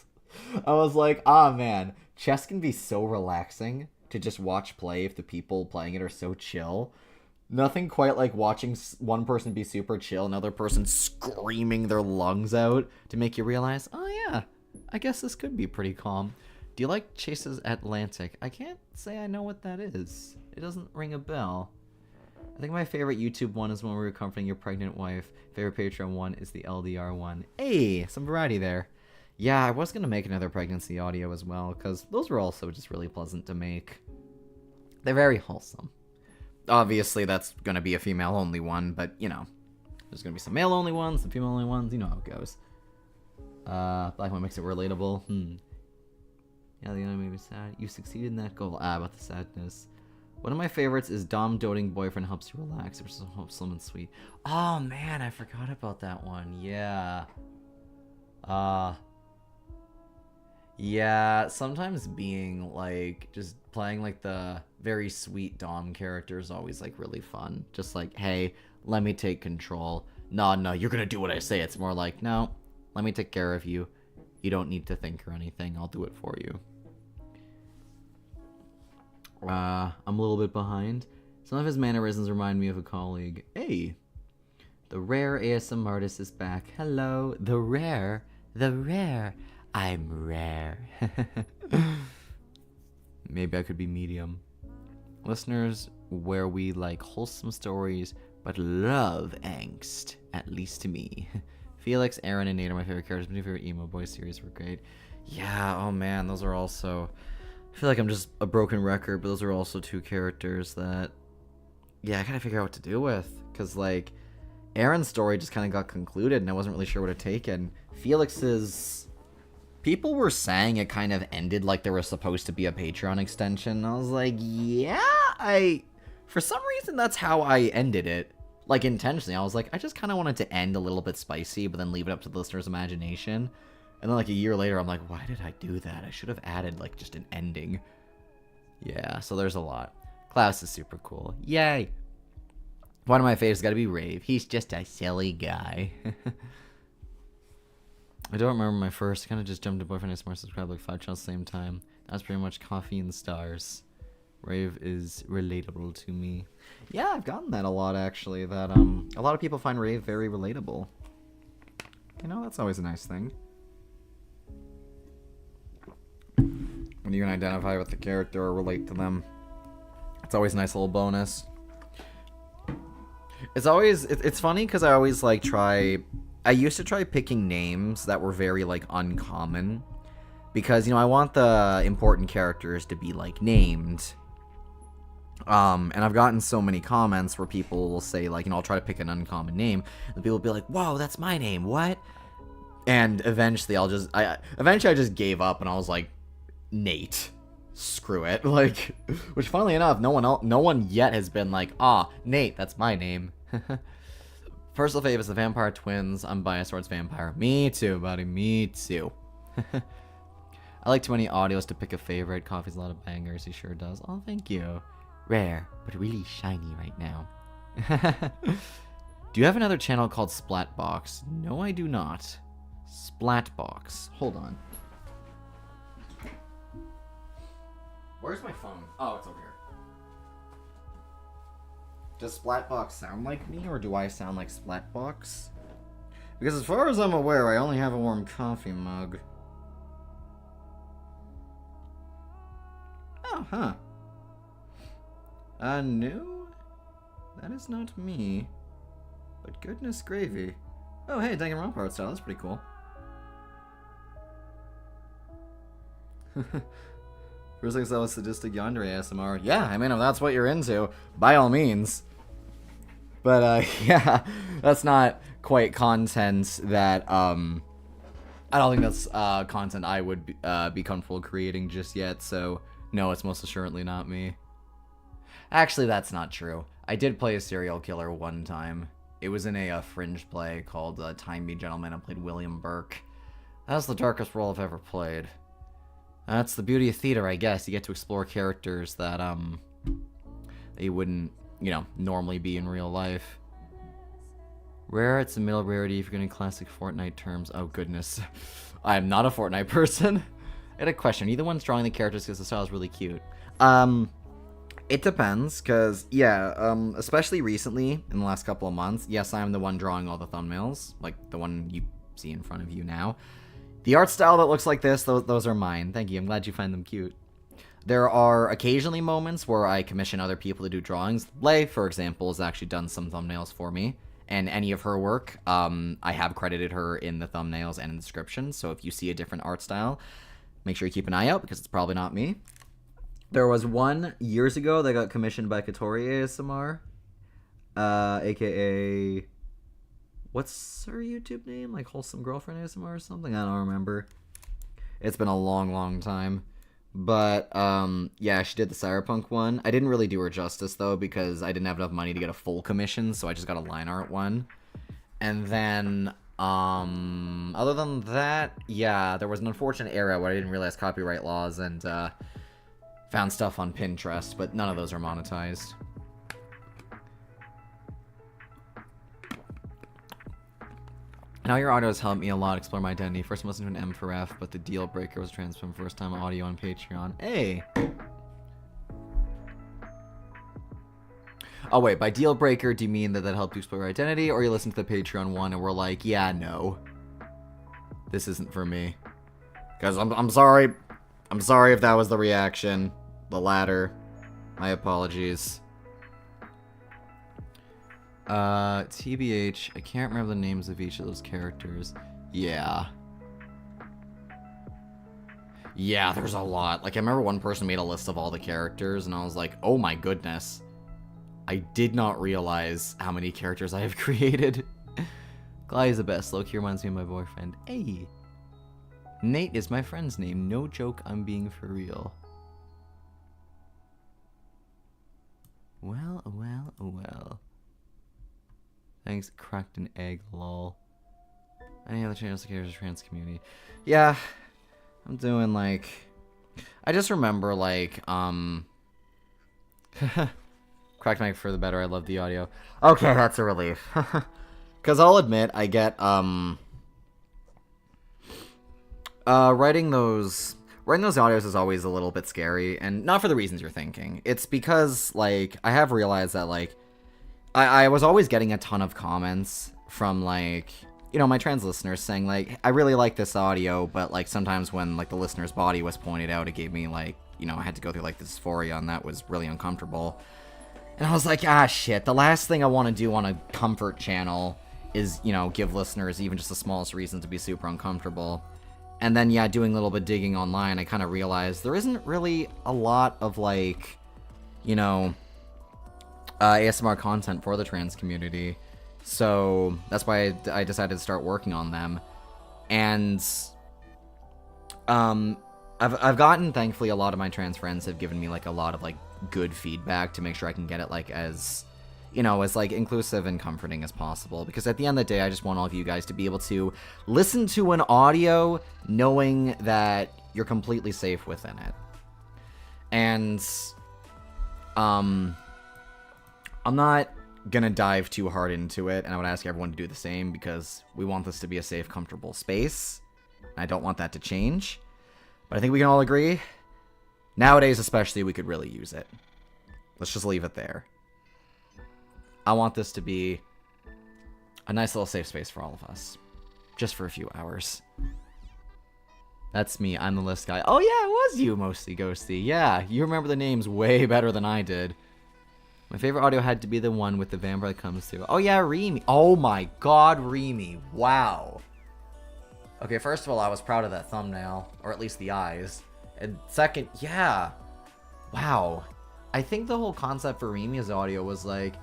I was like, man, chess can be so relaxing to just watch play if the people playing it are so chill. Nothing quite like watching one person be super chill, another person screaming their lungs out to make you realize, oh yeah, I guess this could be pretty calm. Do you like Chase's Atlantic? I can't say I know what that is. It doesn't ring a bell. I think my favorite YouTube one is when we were comforting your pregnant wife. Favorite Patreon one is the LDR one. Hey, some variety there. Yeah, I was gonna make another pregnancy audio as well, because those were also just really pleasant to make. They're very wholesome. Obviously, that's gonna be a female-only one, but, you know, there's gonna be some male-only ones, some female-only ones, you know how it goes. Black one makes it relatable. Yeah, the enemy made me sad. You succeeded in that goal. About the sadness. One of my favorites is Dom doting boyfriend helps you relax versus wholesome and sweet. Oh man, I forgot about that one. Yeah. Yeah, sometimes being like just playing like the very sweet Dom character is always like really fun. Just like, hey, let me take control. No, you're gonna do what I say. It's more like, no, let me take care of you. You don't need to think or anything. I'll do it for you. I'm a little bit behind. Some of his mannerisms remind me of a colleague. Hey, the rare ASM artist is back. Hello, the rare. I'm rare. Maybe I could be medium. Listeners, where we like wholesome stories, but love angst, at least to me. Felix, Aaron, and Nate are my favorite characters. My favorite emo boy series were great. Yeah, oh man, those are also... I feel like I'm just a broken record, but those are also two characters that... Yeah, I gotta figure out what to do with. Because, like, Aaron's story just kind of got concluded, and I wasn't really sure what to take. And Felix's... People were saying it kind of ended like there was supposed to be a Patreon extension. I was like, yeah, For some reason, that's how I ended it. Like, intentionally. I was like, I just kind of wanted to end a little bit spicy, but then leave it up to the listener's imagination. And then, like, a year later, I'm like, why did I do that? I should have added, like, just an ending. Yeah, so there's a lot. Klaus is super cool. Yay! One of my favorites got to be Rave. He's just a silly guy. I don't remember my first. I kind of just jumped to boyfriend and smart subscribe like 5 channels at the same time. That was pretty much coffee and stars. Rave is relatable to me. Yeah, I've gotten that a lot, actually. That, a lot of people find Rave very relatable. You know, that's always a nice thing. When you can identify with the character or relate to them. It's always a nice little bonus. It's funny because I always like I used to try picking names that were very like uncommon. Because, you know, I want the important characters to be like named. And I've gotten so many comments where people will say like, you know, I'll try to pick an uncommon name. And people will be like, whoa, that's my name, what? And eventually I just gave up and I was like, Nate, screw it. Like, which funnily enough, no one yet has been like, Nate, that's my name. Personal fave is the Vampire Twins. I'm biased towards vampire. Me too, buddy, me too. I like too many audios to pick a favorite. Coffee's a lot of bangers, he sure does. Oh, thank you. Rare, but really shiny right now. Do you have another channel called Splatbox? No, I do not. Splatbox. Hold on. Where's my phone? Oh, it's over here. Does Splatbox sound like me, or do I sound like Splatbox? Because as far as I'm aware, I only have a warm coffee mug. Oh, huh. No? That is not me. But goodness gravy. Oh, hey, Danganronpa art style. That's pretty cool. First thing that was sadistic yonder ASMR. Yeah, I mean, if that's what you're into, by all means. But, yeah, that's not quite content that, I don't think that's, content I would be comfortable creating just yet, so, no, it's most assuredly not me. Actually, that's not true. I did play a serial killer one time. It was in a fringe play called Time Me Gentleman. I played William Burke. That's the darkest role I've ever played. That's the beauty of theater, I guess. You get to explore characters that, that you wouldn't, you know, normally be in real life. Rare, it's a middle rarity if you're getting classic Fortnite terms. Oh, goodness. I'm not a Fortnite person. I had a question. Are you the one drawing the characters because the style is really cute? It depends, because, yeah, especially recently, in the last couple of months, yes, I'm the one drawing all the thumbnails, like the one you see in front of you now. The art style that looks like this, those are mine. Thank you. I'm glad you find them cute. There are occasionally moments where I commission other people to do drawings. Lay, for example, has actually done some thumbnails for me. and any of her work. I have credited her in the thumbnails and in the description, so if you see a different art style, make sure you keep an eye out, because it's probably not me. There was one years ago that got commissioned by Katori ASMR, aka... What's her YouTube name? Like Wholesome Girlfriend ASMR or something? I don't remember. It's been a long, long time. But, yeah, she did the Cyberpunk one. I didn't really do her justice, though, because I didn't have enough money to get a full commission, so I just got a line art one. And then, other than that, yeah, there was an unfortunate era where I didn't realize copyright laws and, found stuff on Pinterest, but none of those are monetized. Now your audio has helped me a lot explore my identity. First I listened to an M for F, but the deal breaker was transformed first time audio on Patreon. Hey! Oh wait, by deal breaker, do you mean that helped you explore your identity, or you listened to the Patreon one and were like, yeah, no. This isn't for me. Because I'm sorry. I'm sorry if that was the reaction. The latter. My apologies. TBH, I can't remember the names of each of those characters. Yeah. Yeah, there's a lot. Like, I remember one person made a list of all the characters, and I was like, oh my goodness. I did not realize how many characters I have created. Glide is the best. Loki reminds me of my boyfriend. Hey. Nate is my friend's name. No joke, I'm being for real. Well, well, well. Thanks, cracked an egg, lol. Any other channels to cater to the trans community? Yeah, I'm doing like... I just remember like, cracked my egg for the better, I love the audio. Okay, that's a relief. Because I'll admit, I get, writing those audios is always a little bit scary, and not for the reasons you're thinking. It's because, like, I have realized that, like, I was always getting a ton of comments from, like, you know, my trans listeners saying, like, I really like this audio, but, like, sometimes when, like, the listener's body was pointed out, it gave me, like, you know, I had to go through, like, this dysphoria, and that was really uncomfortable. And I was like, ah, shit, the last thing I want to do on a comfort channel is, you know, give listeners even just the smallest reason to be super uncomfortable. And then, yeah, doing a little bit digging online, I kind of realized there isn't really a lot of, like, you know... ASMR content for the trans community, so that's why I decided to start working on them. And I've gotten, thankfully, a lot of my trans friends have given me like a lot of like good feedback to make sure I can get it like as, you know, as like inclusive and comforting as possible, because at the end of the day I just want all of you guys to be able to listen to an audio knowing that you're completely safe within it. And I'm not gonna dive too hard into it, and I would ask everyone to do the same, because we want this to be a safe, comfortable space. I don't want that to change. But I think we can all agree, nowadays especially, we could really use it. Let's just leave it there. I want this to be a nice little safe space for all of us. Just for a few hours. That's me, I'm the list guy. Oh yeah, it was you, Mostly Ghosty. Yeah, you remember the names way better than I did. My favorite audio had to be the one with the vampire that comes through. Oh yeah, Remy. Oh my god, Remy. Wow. Okay, first of all, I was proud of that thumbnail. Or at least the eyes. And second, yeah. Wow. I think the whole concept for Remy's audio was like,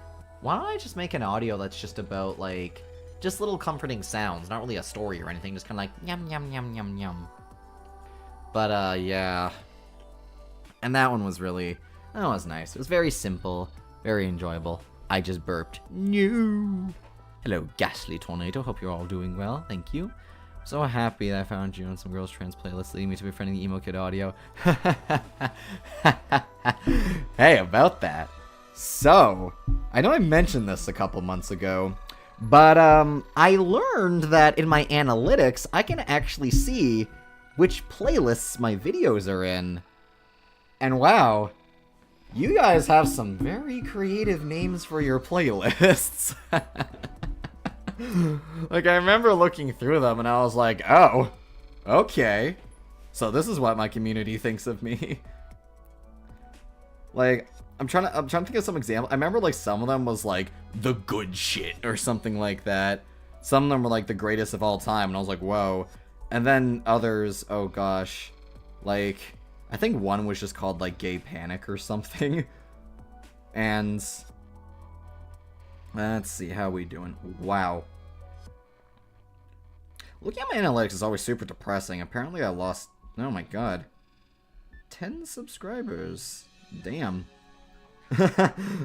why don't I just make an audio that's just about, like, just little comforting sounds. Not really a story or anything. Just kind of like, yum, yum, yum, yum, yum. But, yeah. And that one was really, that was nice. It was very simple. Very enjoyable. I just burped. No. Hello, Ghastly Tornado. Hope you're all doing well. Thank you. So happy that I found you on some Girls Trans playlist, leading me to befriending the Emo Kid audio. Hey, about that. So, I know I mentioned this a couple months ago, but I learned that in my analytics, I can actually see which playlists my videos are in. And wow. You guys have some very creative names for your playlists. Like, I remember looking through them and I was like, oh, okay. So this is what my community thinks of me. Like, I'm trying to think of some example. I remember like some of them was like the good shit or something like that. Some of them were like the greatest of all time, and I was like, whoa. And then others, oh gosh, like I think one was just called like Gay Panic or something. And let's see, how we doing? Wow. Looking at my analytics is always super depressing. Apparently I lost, oh my god, 10 subscribers. Damn.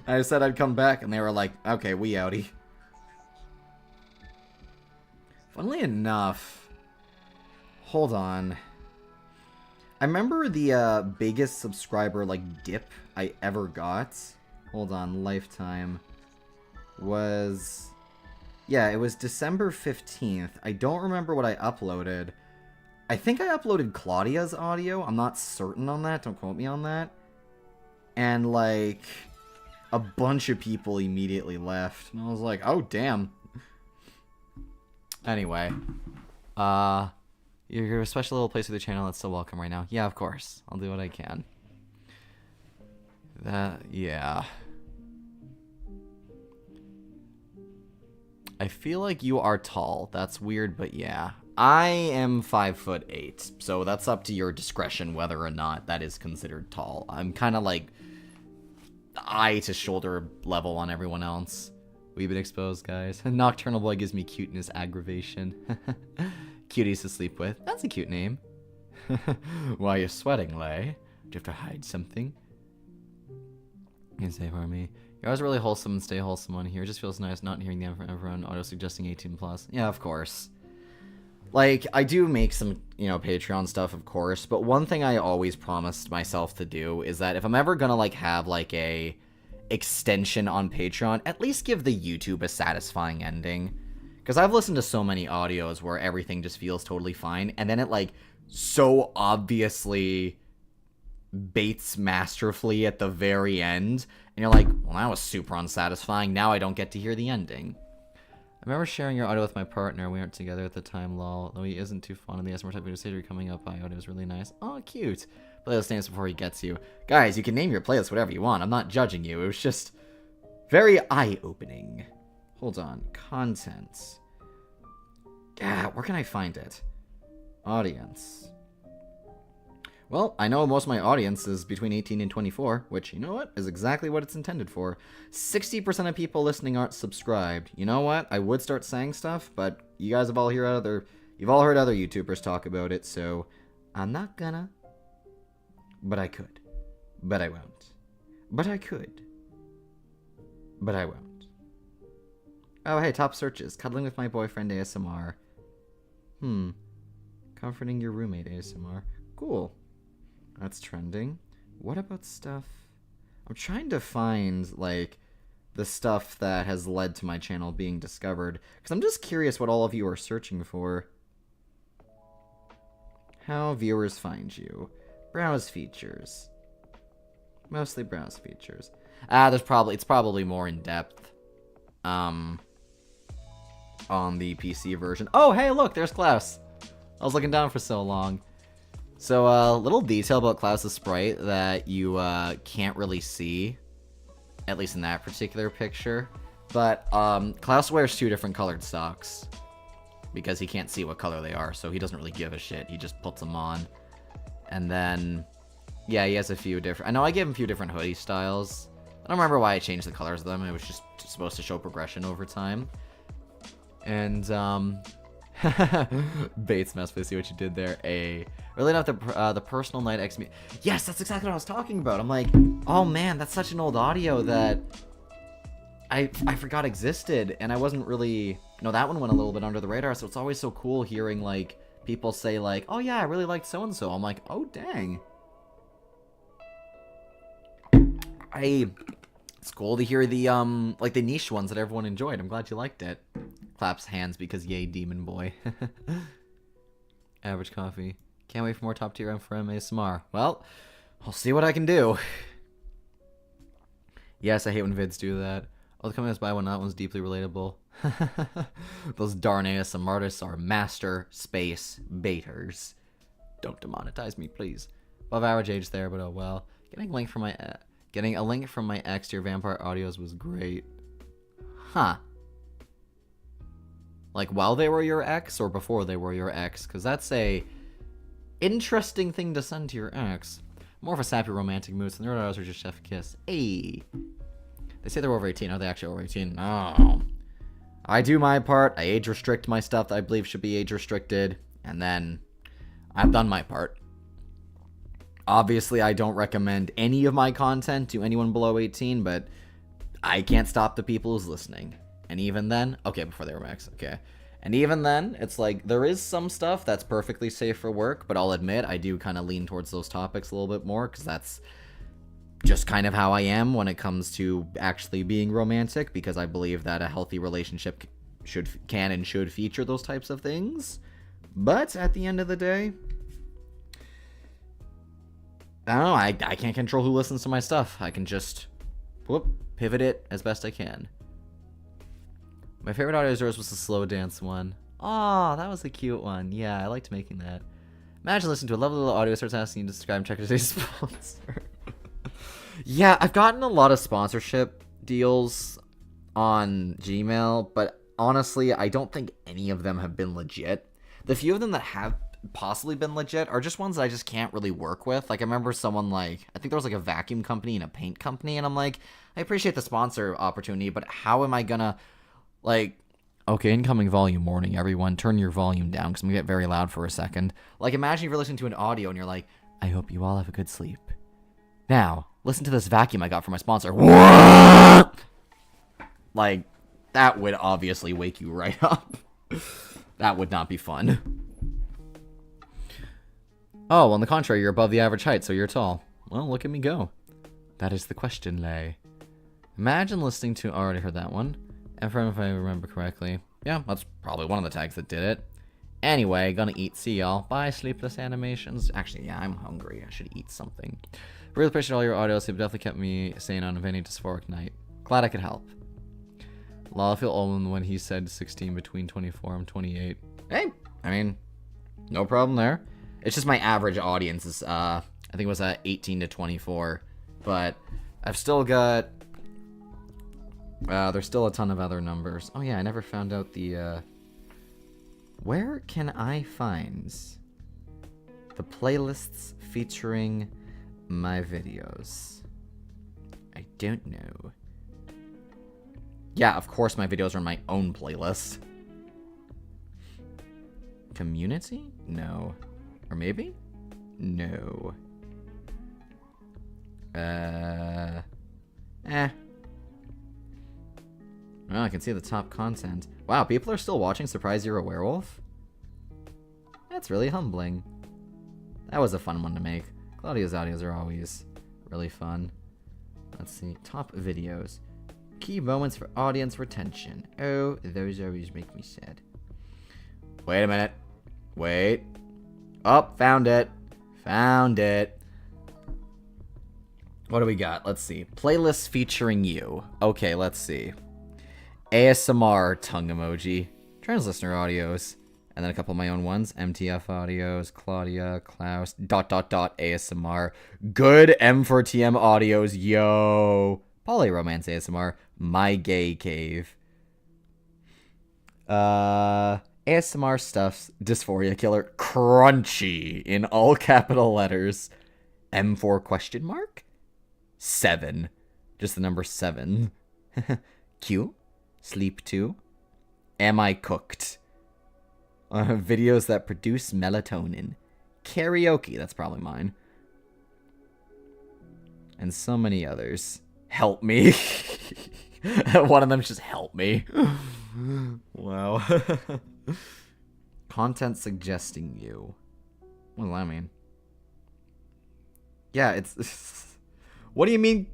I said I'd come back, and they were like, okay, we outie. Funnily enough, hold on. I remember the biggest subscriber, like, dip I ever got. Hold on, lifetime. Was... yeah, it was December 15th. I don't remember what I uploaded. I think I uploaded Claudia's audio. I'm not certain on that. Don't quote me on that. And, like, a bunch of people immediately left. And I was like, oh, damn. Anyway. You're a special little place of the channel that's still welcome right now. Yeah, of course. I'll do what I can. Yeah. I feel like you are tall. That's weird, but yeah. I am 5'8", so that's up to your discretion whether or not that is considered tall. I'm kind of like eye to shoulder level on everyone else. We've been exposed, guys. Nocturnal Boy gives me cuteness aggravation. Cuties to sleep with. That's a cute name. Why you're sweating, Lay? Do you have to hide something? You can say for me. You're always really wholesome and stay wholesome on here. It just feels nice not hearing everyone auto-suggesting 18+. Yeah, of course. Like, I do make some, Patreon stuff, of course, but one thing I always promised myself to do is that if I'm ever gonna, like, have, like, a extension on Patreon, at least give the YouTube a satisfying ending. Because I've listened to so many audios where everything just feels totally fine, and then it, like, so obviously baits masterfully at the very end, and you're like, well, that was super unsatisfying, now I don't get to hear the ending. I remember sharing your audio with my partner. We weren't together at the time, lol. Though he isn't too fond of the SMR type video stage coming up, my audio was really nice. Oh, cute. Playlist names before he gets you. Guys, you can name your playlist whatever you want. I'm not judging you. It was just very eye-opening. Hold on. Content. Yeah, where can I find it? Audience. Well, I know most of my audience is between 18 and 24, which, you know what, is exactly what it's intended for. 60% of people listening aren't subscribed. You know what? I would start saying stuff, but you guys have all heard you've all heard other YouTubers talk about it, so I'm not gonna. But I could. But I won't. But I could. But I won't. Oh, hey, top searches. Cuddling with my boyfriend ASMR. Comforting your roommate ASMR. Cool. That's trending. What about stuff? I'm trying to find, like, the stuff that has led to my channel being discovered. Because I'm just curious what all of you are searching for. How viewers find you. Browse features. Mostly browse features. It's probably more in depth. On the PC version. Oh, hey, look, there's Klaus. I was looking down for so long. So, a little detail about Klaus's sprite that you can't really see, at least in that particular picture. But Klaus wears 2 different colored socks because he can't see what color they are, so he doesn't really give a shit. He just puts them on. And then, yeah, he has a few different... I know I gave him a few different hoodie styles. I don't remember why I changed the colors of them. It was just supposed to show progression over time. And, Bates mess, I see what you did there. Really enough, the personal night X me. Yes, that's exactly what I was talking about. I'm like, oh man, that's such an old audio that I forgot existed, and I wasn't really, that one went a little bit under the radar. So it's always so cool hearing like people say like, oh yeah, I really liked so and so. I'm like, oh dang. It's cool to hear the like the niche ones that everyone enjoyed. I'm glad you liked it. Claps hands because yay, demon boy. Average coffee. Can't wait for more top tier M4M ASMR. Well, I'll see what I can do. Yes, I hate when vids do that. Oh, the coming by when that one's deeply relatable. Those darn ASMR artists are master space baiters. Don't demonetize me, please. Above average age there, but oh well. Getting link for my Getting a link from my ex to your vampire audios was great. Huh. Like while they were your ex or before they were your ex? Because that's a interesting thing to send to your ex. More of a sappy romantic mood, so the audios are just chef kiss. Hey. They say they're over 18. Are they actually over 18? No. I do my part. I age restrict my stuff that I believe should be age restricted. And then I've done my part. Obviously, I don't recommend any of my content to anyone below 18, but I can't stop the people who's listening. And even then, okay, before they were max, okay. And even then, it's like, there is some stuff that's perfectly safe for work, but I'll admit, I do kind of lean towards those topics a little bit more, because that's just kind of how I am when it comes to actually being romantic, because I believe that a healthy relationship can and should feature those types of things. But at the end of the day, I don't know, I can't control who listens to my stuff. I can just pivot it as best I can. My favorite audio yours was the slow dance one. Aw, that was a cute one. Yeah, I liked making that. Imagine listening to a lovely little audio starts asking you to subscribe and check today's sponsor. Yeah, I've gotten a lot of sponsorship deals on Gmail, but honestly, I don't think any of them have been legit. The few of them that have possibly been legit are just ones that I just can't really work with. Like, I remember someone like, I think there was like a vacuum company and a paint company, and I'm like, I appreciate the sponsor opportunity, but how am I gonna, like, okay, incoming volume warning, everyone, turn your volume down, because I'm gonna get very loud for a second. Like, imagine if you're listening to an audio and you're like, I hope you all have a good sleep. Now, listen to this vacuum I got from my sponsor. What? Like, that would obviously wake you right up. That would not be fun. Oh, well, on the contrary, you're above the average height, so you're tall. Well, look at me go. That is the question, Lay. Imagine listening to... I already heard that one. And if I remember correctly. Yeah, that's probably one of the tags that did it. Anyway, gonna eat. See y'all. Bye, sleepless animations. Actually, yeah, I'm hungry. I should eat something. Really appreciate all your audios. You've definitely kept me sane on a very dysphoric night. Glad I could help. Lol, I feel old when he said 16 between 24 and 28. Hey, I mean, no problem there. It's just my average audience is, I think it was 18 to 24. But I've still got, there's still a ton of other numbers. Oh yeah, I never found out the, where can I find the playlists featuring my videos? I don't know. Yeah, of course my videos are on my own playlist. Community? No. Or maybe? No. Well, I can see the top content. Wow, people are still watching Surprise You're a Werewolf? That's really humbling. That was a fun one to make. Claudia's audios are always really fun. Let's see. Top videos. Key moments for audience retention. Oh, those always make me sad. Wait a minute. Wait. Oh, found it. Found it. What do we got? Let's see. Playlists featuring you. Okay, let's see. ASMR tongue emoji. Trans listener audios. And then a couple of my own ones. MTF audios. Claudia. Klaus. ... ASMR. Good M4TM audios. Yo. Poly romance ASMR. My gay cave. ASMR stuffs. Dysphoria killer. Crunchy. In all capital letters. M4 question mark? 7. Just the number 7. Q. Sleep 2. Am I cooked? Videos that produce melatonin. Karaoke. That's probably mine. And so many others. Help me. One of them's just help me. Wow. Content suggesting you. What does that mean? Yeah, it's... What do you mean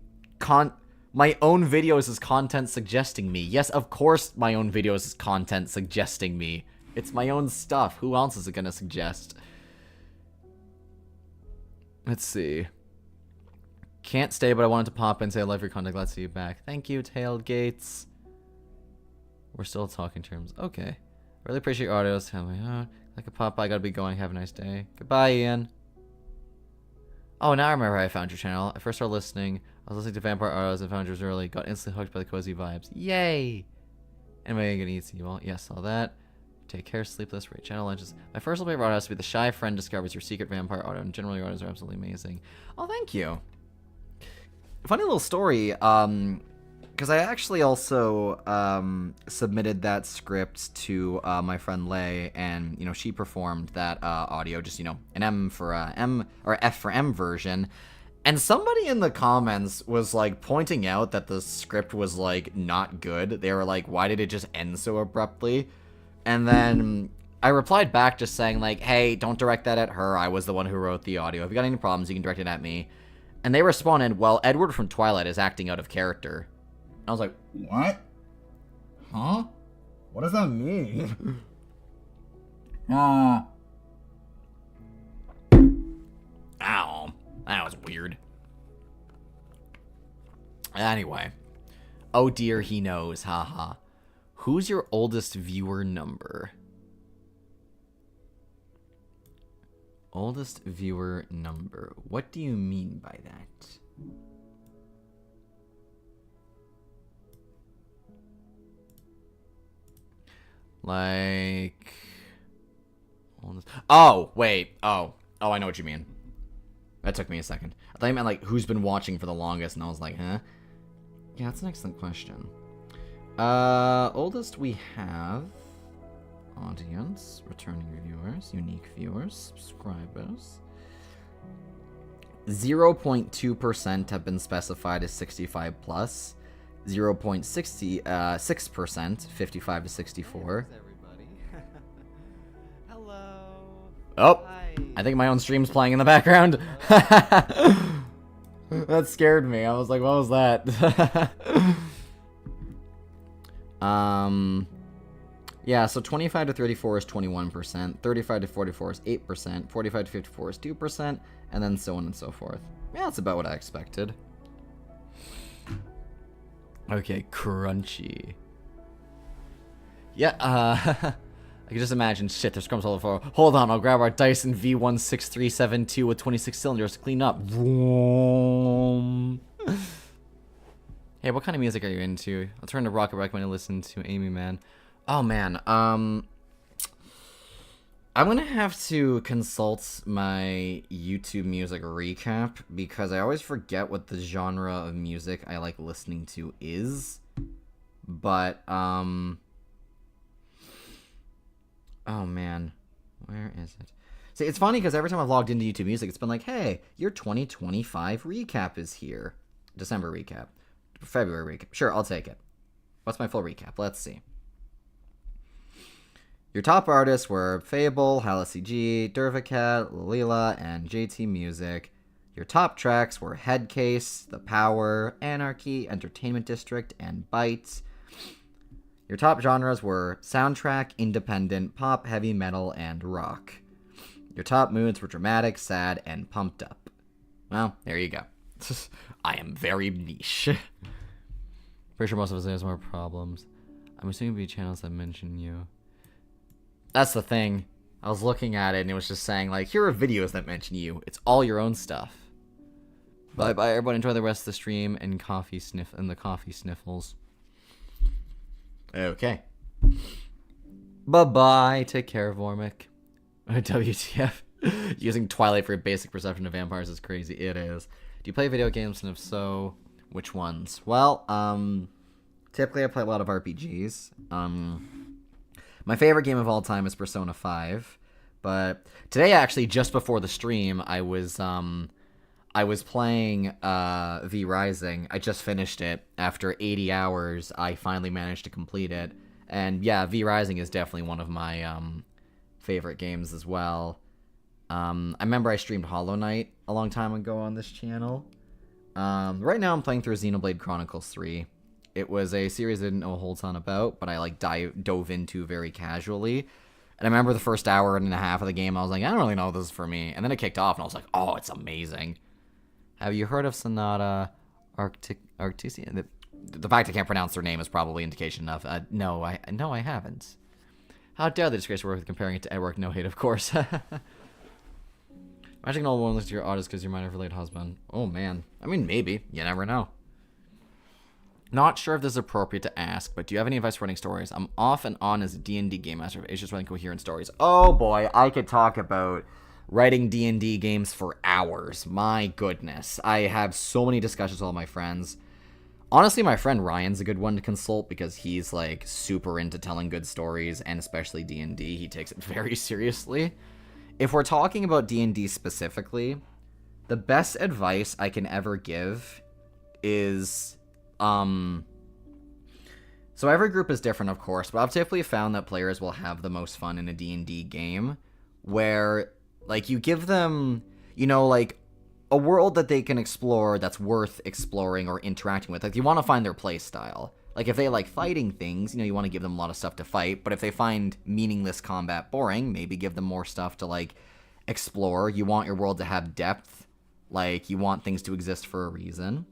my own videos is content suggesting me? Yes, of course my own videos is content suggesting me. It's my own stuff. Who else is it gonna suggest? Let's see. Can't stay, but I wanted to pop in and say I love your content. Glad to see you back. Thank you, Tailgates. We're still talking terms. Okay. Really appreciate your audios. Tell me, like a pop. I gotta be going. Have a nice day. Goodbye, Ian. Oh, now I remember how I found your channel. I first started listening. I was listening to Vampire Autos and found yours early. Got instantly hooked by the cozy vibes. Yay! Anyway, gonna eat you all. Yes, all that. Take care, sleepless, rate channel lunches. My first favorite auto has to be the shy friend discovers your secret vampire auto, and generally your autos are absolutely amazing. Oh, thank you. Funny little story, because I actually also submitted that script to my friend Lay, and you know she performed that audio, just you know an M for M or F for M version. And somebody in the comments was like pointing out that the script was like not good. They were like, "Why did it just end so abruptly?" And then I replied back just saying like, "Hey, don't direct that at her. I was the one who wrote the audio. If you got any problems, you can direct it at me." And they responded, "Well, Edward from Twilight is acting out of character." I was like, "What? Huh? What does that mean?" Ow. That was weird. Anyway. Oh dear, he knows. Haha. Who's your oldest viewer number? Oldest viewer number. What do you mean by that? Like... Oh, wait. Oh, I know what you mean. That took me a second. I thought you meant, like, who's been watching for the longest, and I was like, huh? Yeah, that's an excellent question. Oldest we have... Audience, returning viewers, unique viewers, subscribers. 0.2% have been specified as 65 plus. 0.6%, 55 to 64. Hey, everybody. Hello. Oh, hi. I think my own stream's playing in the background. That scared me. I was like, what was that? Yeah, so 25 to 34 is 21%, 35 to 44 is 8%, 45 to 54 is 2%, and then so on and so forth. Yeah, that's about what I expected. Okay, crunchy. Yeah, I can just imagine, shit, there's crumbs all over the floor. Hold on, I'll grab our Dyson V16372 with 26 cylinders to clean up. Vroom. Hey, what kind of music are you into? I'll turn to rock and recommend to listen to Amy Man. Oh man, I'm gonna have to consult my YouTube music recap because I always forget what the genre of music I like listening to is. But, oh man, where is it? See, it's funny because every time I've logged into YouTube Music, it's been like, hey, your 2025 recap is here. December recap. February recap. Sure, I'll take it. What's my full recap? Let's see. Your top artists were Fable, Halsey G, Dervacat, Leela, and JT Music. Your top tracks were Headcase, The Power, Anarchy, Entertainment District, and Bytes. Your top genres were soundtrack, independent, pop, heavy metal, and rock. Your top moods were dramatic, sad, and pumped up. Well, there you go. I am very niche. Pretty sure most of us have more problems. I'm assuming it'd be channels that mention you. That's the thing. I was looking at it and it was just saying, like, here are videos that mention you. It's all your own stuff. Bye-bye, everyone. Enjoy the rest of the stream and the coffee sniffles. Okay. Bye-bye. Take care, Vormik. WTF. Using Twilight for a basic perception of vampires is crazy. It is. Do you play video games, and if so, which ones? Well, typically I play a lot of RPGs. My favorite game of all time is Persona 5, but today, actually, just before the stream, I was playing V Rising. I just finished it. After 80 hours, I finally managed to complete it. And yeah, V Rising is definitely one of my favorite games as well. I remember I streamed Hollow Knight a long time ago on this channel. Right now I'm playing through Xenoblade Chronicles 3. It was a series I didn't know a whole ton about, but I like dove into very casually. And I remember the first hour and a half of the game, I was like, I don't really know if this is for me. And then it kicked off, and I was like, oh, it's amazing. Have you heard of Sonata Arctisia? The fact I can't pronounce their name is probably indication enough. No, I haven't. How dare the disgrace work with comparing it to Edward? No hate, of course. My Imagine all one list to your oddest because you're my never late husband. Oh, man. I mean, maybe. You never know. Not sure if this is appropriate to ask, but do you have any advice for writing stories? I'm off and on as a D&D game master. It's just writing coherent stories. Oh, boy. I could talk about writing D&D games for hours. My goodness. I have so many discussions with all my friends. Honestly, my friend Ryan's a good one to consult because he's, like, super into telling good stories, and especially D&D. He takes it very seriously. If we're talking about D&D specifically, the best advice I can ever give is, so every group is different, of course, but I've typically found that players will have the most fun in a D&D game where, like, you give them, you know, like, a world that they can explore that's worth exploring or interacting with. Like, you want to find their play style. Like, if they like fighting things, you know, you want to give them a lot of stuff to fight. But if they find meaningless combat boring, maybe give them more stuff to, like, explore. You want your world to have depth. Like, you want things to exist for a reason.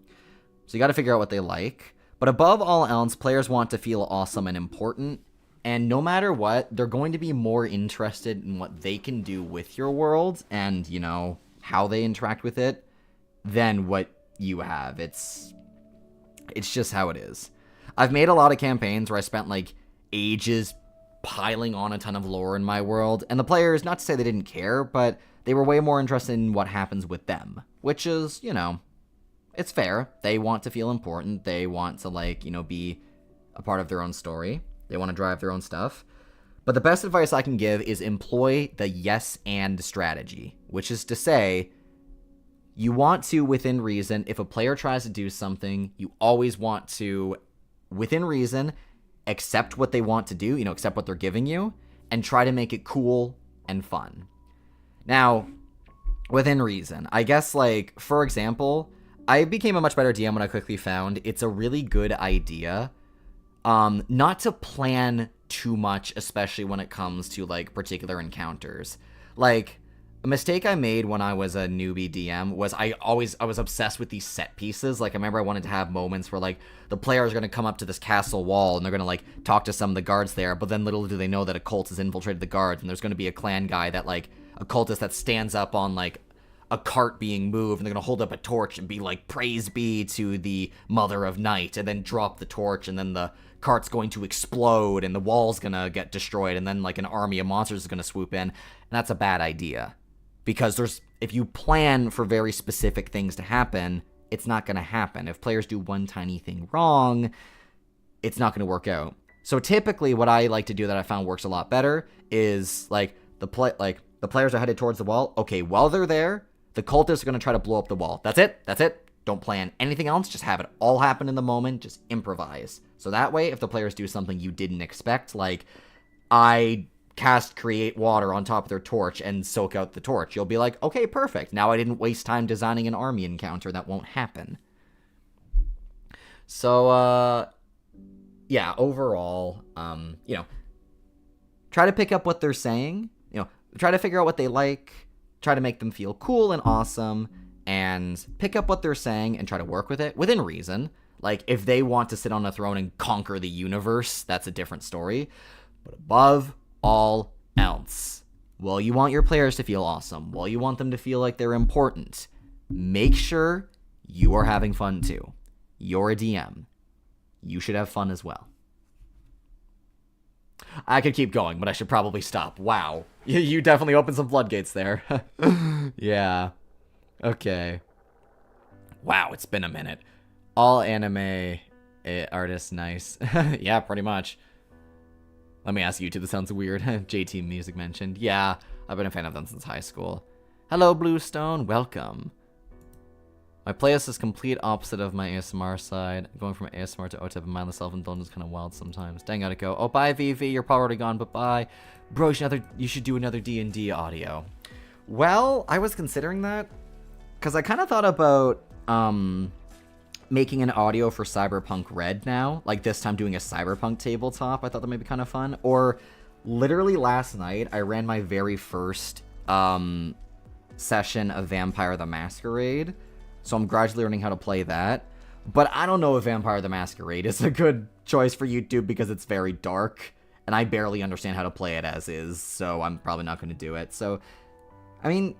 So you got to figure out what they like. But above all else, players want to feel awesome and important. And no matter what, they're going to be more interested in what they can do with your world and, you know, how they interact with it than what you have. It's just how it is. I've made a lot of campaigns where I spent like ages piling on a ton of lore in my world, and the players, not to say they didn't care, but they were way more interested in what happens with them, which is, you know, it's fair. They want to feel important. They want to, like, you know, be a part of their own story. They want to drive their own stuff. But the best advice I can give is employ the yes and strategy, which is to say, you want to, within reason, if a player tries to do something, you always want to, within reason, accept what they want to do, you know, accept what they're giving you, and try to make it cool and fun. Now, within reason, I guess, like, for example, I became a much better DM when I quickly found it's a really good idea not to plan too much, especially when it comes to, like, particular encounters. Like, a mistake I made when I was a newbie DM was I was obsessed with these set pieces. Like, I remember I wanted to have moments where, like, the players are going to come up to this castle wall and they're going to, like, talk to some of the guards there, but then little do they know that a cult has infiltrated the guards, and there's going to be a clan guy that, like, a cultist that stands up on, like, a cart being moved, and they're going to hold up a torch and be like, praise be to the Mother of Night, and then drop the torch, and then the cart's going to explode, and the wall's going to get destroyed, and then, like, an army of monsters is going to swoop in, and that's a bad idea. Because if you plan for very specific things to happen, it's not going to happen. If players do one tiny thing wrong, it's not going to work out. So typically what I like to do that I found works a lot better is, like, the players are headed towards the wall. Okay, while they're there, the cultists are going to try to blow up the wall. That's it. Don't plan anything else. Just have it all happen in the moment. Just improvise. So that way, if the players do something you didn't expect, like, I cast create water on top of their torch and soak out the torch, you'll be like, okay, perfect. Now I didn't waste time designing an army encounter. That won't happen. So, yeah, overall, you know, try to pick up what they're saying, you know, try to figure out what they like, try to make them feel cool and awesome, and pick up what they're saying and try to work with it within reason. Like, if they want to sit on a throne and conquer the universe, that's a different story. But above all else, well, you want your players to feel awesome, well, you want them to feel like they're important, make sure you are having fun too. You're a DM. You should have fun as well. I could keep going, but I should probably stop. Wow. You definitely opened some floodgates there. Yeah. Okay. Wow, it's been a minute. All anime artists, nice. Yeah, pretty much. Let me ask you two, this sounds weird. JT Music mentioned. Yeah, I've been a fan of them since high school. Hello, Bluestone. Welcome. My playlist is complete opposite of my ASMR side. Going from ASMR to OTIP and mindless self-indulgence is kind of wild sometimes. Dang, gotta go. Oh, bye, VV. You're probably already gone, but bye. Bro, you should do another D&D audio. Well, I was considering that, because I kind of thought about making an audio for Cyberpunk Red now. Like, this time doing a Cyberpunk tabletop. I thought that might be kind of fun. Or, literally last night, I ran my very first session of Vampire the Masquerade. So I'm gradually learning how to play that. But I don't know if Vampire the Masquerade is a good choice for YouTube because it's very dark. And I barely understand how to play it as is. So I'm probably not going to do it. So, I mean,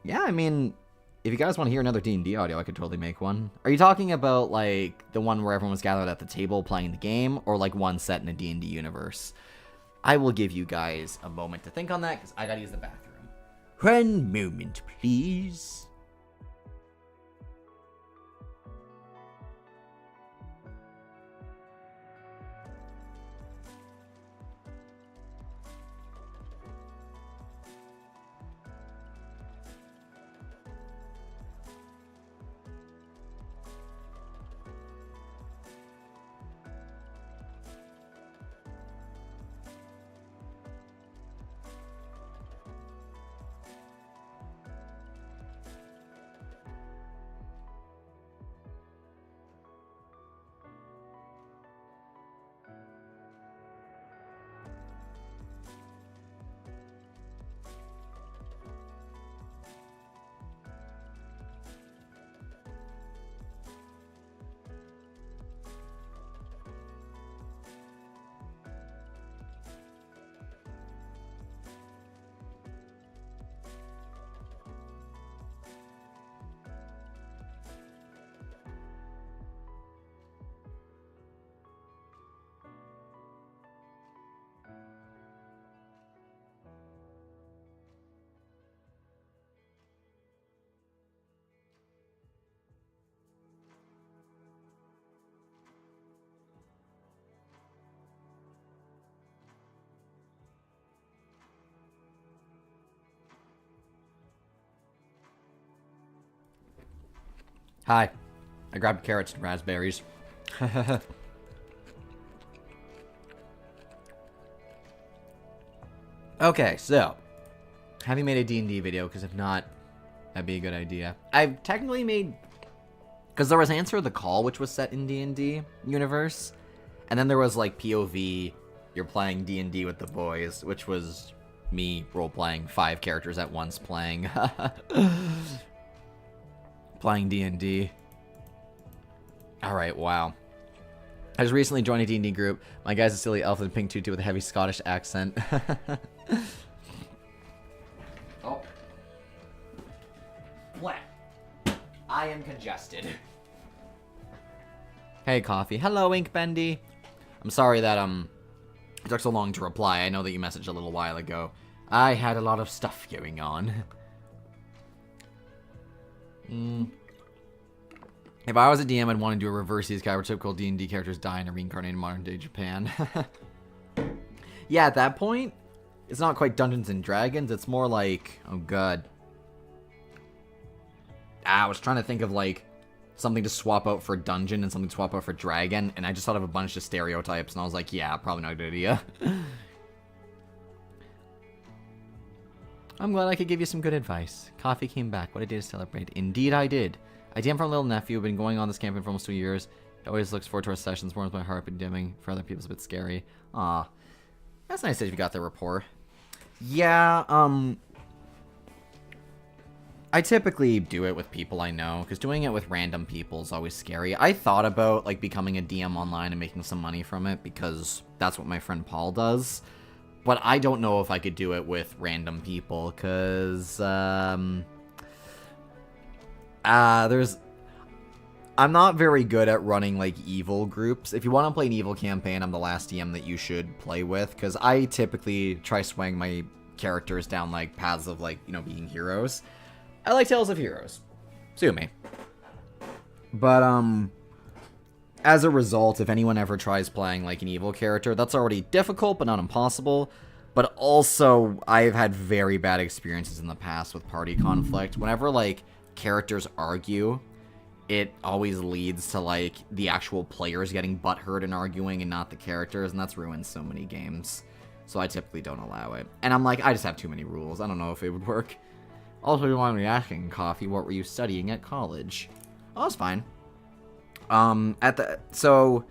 Yeah, I mean, if you guys want to hear another D&D audio, I could totally make one. Are you talking about, like, the one where everyone was gathered at the table playing the game, or, like, one set in a D&D universe? I will give you guys a moment to think on that, because I gotta use the bathroom. One moment, please. Hi. I grabbed carrots and raspberries. Okay, so have you made a D&D video? Because if not, that'd be a good idea. I've technically made... Because there was Answer the Call, which was set in D&D universe. And then there was, like, POV, you're playing D&D with the boys, which was me role-playing 5 characters at once playing... playing D&D. Alright, wow. I just recently joined a D&D group. My guy's a silly elf in pink tutu with a heavy Scottish accent. Oh. What? I am congested. Hey, Coffee. Hello, Ink Bendy. I'm sorry that, it took so long to reply. I know that you messaged a little while ago. I had a lot of stuff going on. If I was a DM, I'd want to do a reverse these where typical D&D characters die and are reincarnated in modern day Japan. Yeah, at that point, it's not quite Dungeons and Dragons. It's more like, oh god. I was trying to think of like something to swap out for dungeon and something to swap out for dragon, and I just thought of a bunch of stereotypes, and I was like, yeah, probably not a good idea. I'm glad I could give you some good advice. Coffee came back. What a day to celebrate. Indeed I did. I DM for a little nephew. Been going on this campaign for almost 2 years. He always looks forward to our sessions. Warms my heart, but DMing for other people is a bit scary. Aw. That's nice that you got the rapport. Yeah, I typically do it with people I know, because doing it with random people is always scary. I thought about, like, becoming a DM online and making some money from it, because that's what my friend Paul does. But I don't know if I could do it with random people, because, I'm not very good at running, like, evil groups. If you want to play an evil campaign, I'm the last DM that you should play with, because I typically try swaying my characters down, like, paths of, like, you know, being heroes. I like Tales of Heroes. Sue me. But, as a result, if anyone ever tries playing, like, an evil character, that's already difficult, but not impossible. But also, I've had very bad experiences in the past with party conflict. Whenever, like, characters argue, it always leads to, like, the actual players getting butthurt and arguing and not the characters, and that's ruined so many games. So I typically don't allow it. And I'm like, I just have too many rules. I don't know if it would work. Also, you want me asking, Coffee, what were you studying at college? Oh, that's fine. So,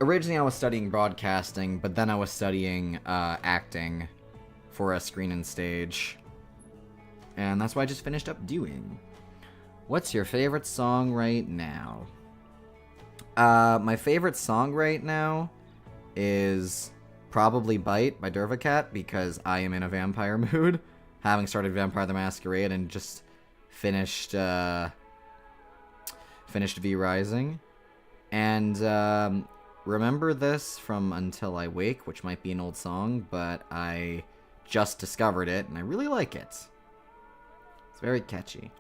originally I was studying broadcasting, but then I was studying, acting for a screen and stage. And that's what I just finished up doing. What's your favorite song right now? My favorite song right now is probably Bite by Dervacat, because I am in a vampire mood, having started Vampire the Masquerade, and just finished V Rising. And remember this from Until I Wake, which might be an old song, but I just discovered it, and I really like it. It's very catchy.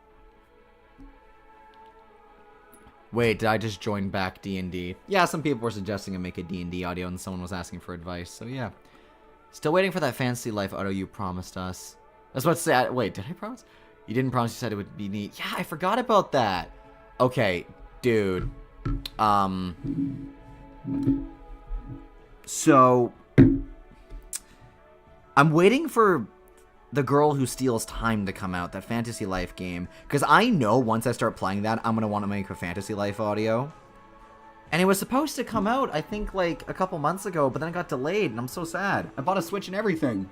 Wait, did I just join back D&D? Yeah, some people were suggesting I make a D&D audio, and someone was asking for advice, so yeah. Still waiting for that Fantasy Life auto you promised us. I was about to say, wait, did I promise? You didn't promise, you said it would be neat. Yeah, I forgot about that. Okay, dude. So, I'm waiting for The Girl Who Steals Time to come out, that Fantasy Life game. Because I know once I start playing that, I'm going to want to make a Fantasy Life audio. And it was supposed to come out, I think, like, a couple months ago, but then it got delayed, and I'm so sad. I bought a Switch and everything.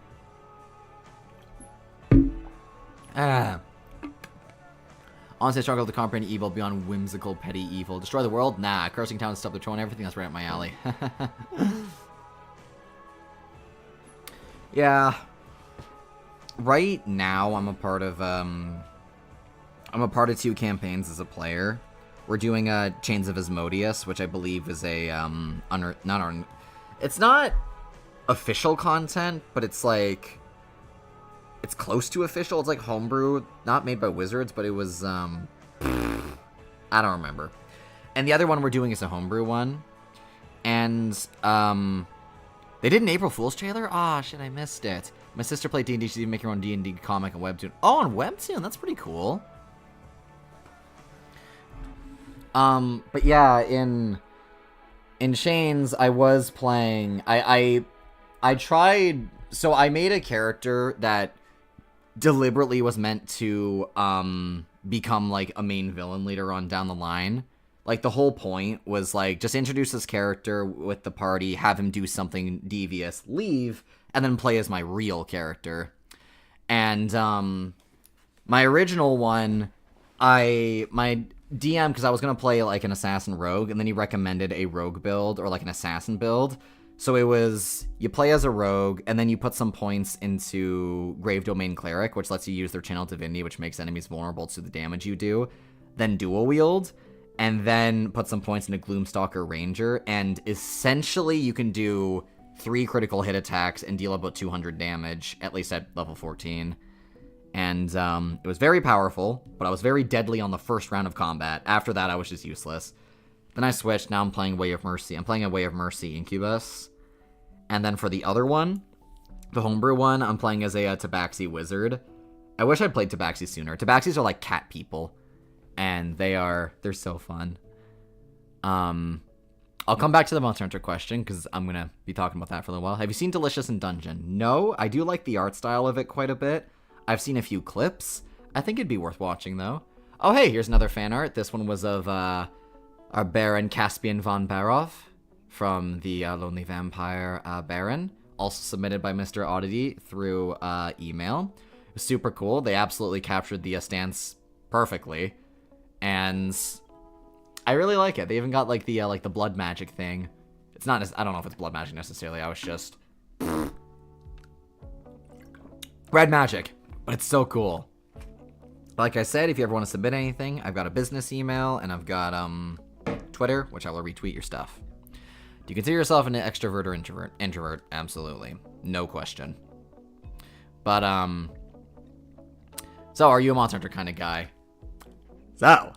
Honestly, I struggle to comprehend evil beyond whimsical, petty evil. Destroy the world? Nah. Cursing town, stub the throne, everything that's right up my alley. Yeah. Right now, I'm a part of 2 campaigns as a player. We're doing Chains of Asmodeus, which I believe is a it's not official content, but it's like it's close to official. It's like homebrew, not made by Wizards, but it was I don't remember. And the other one we're doing is a homebrew one, and they did an April Fool's trailer. Ah, shit, I missed it. My sister played D&D. She did make her own D&D comic and webtoon. Oh, on webtoon, that's pretty cool. But yeah, in Chains, I was playing, I tried, so I made a character that deliberately was meant to, become, like, a main villain later on down the line. Like, the whole point was, like, just introduce this character with the party, have him do something devious, leave, and then play as my real character. And, my original one, my DM, because I was going to play, like, an assassin rogue, and then he recommended a rogue build, or, like, an assassin build. So it was, you play as a rogue, and then you put some points into Grave Domain Cleric, which lets you use their Channel Divinity, which makes enemies vulnerable to the damage you do. Then dual wield, and then put some points into Gloomstalker Ranger, and essentially you can do 3 critical hit attacks and deal about 200 damage, at least at level 14. And it was very powerful, but I was very deadly on the first round of combat. After that, I was just useless. Then I switched. Now I'm playing Way of Mercy. I'm playing a Way of Mercy Incubus. And then for the other one, the homebrew one, I'm playing as a Tabaxi Wizard. I wish I'd played Tabaxi sooner. Tabaxis are like cat people, and they're so fun. I'll come back to the Monster Hunter question, because I'm going to be talking about that for a little while. Have you seen Delicious in Dungeon? No, I do like the art style of it quite a bit. I've seen a few clips. I think it'd be worth watching, though. Oh, hey, here's another fan art. This one was of our Baron Caspian von Barov from the Lonely Vampire Baron, also submitted by Mr. Oddity through email. It was super cool. They absolutely captured the stance perfectly, and I really like it. They even got like the blood magic thing. It's not. I don't know if it's blood magic necessarily. I was just red magic. But it's so cool. Like I said, if you ever want to submit anything, I've got a business email, and I've got Twitter, which I will retweet your stuff. Do you consider yourself an extrovert or introvert? Introvert, absolutely. No question. But, so are you a Monster Hunter kind of guy? So,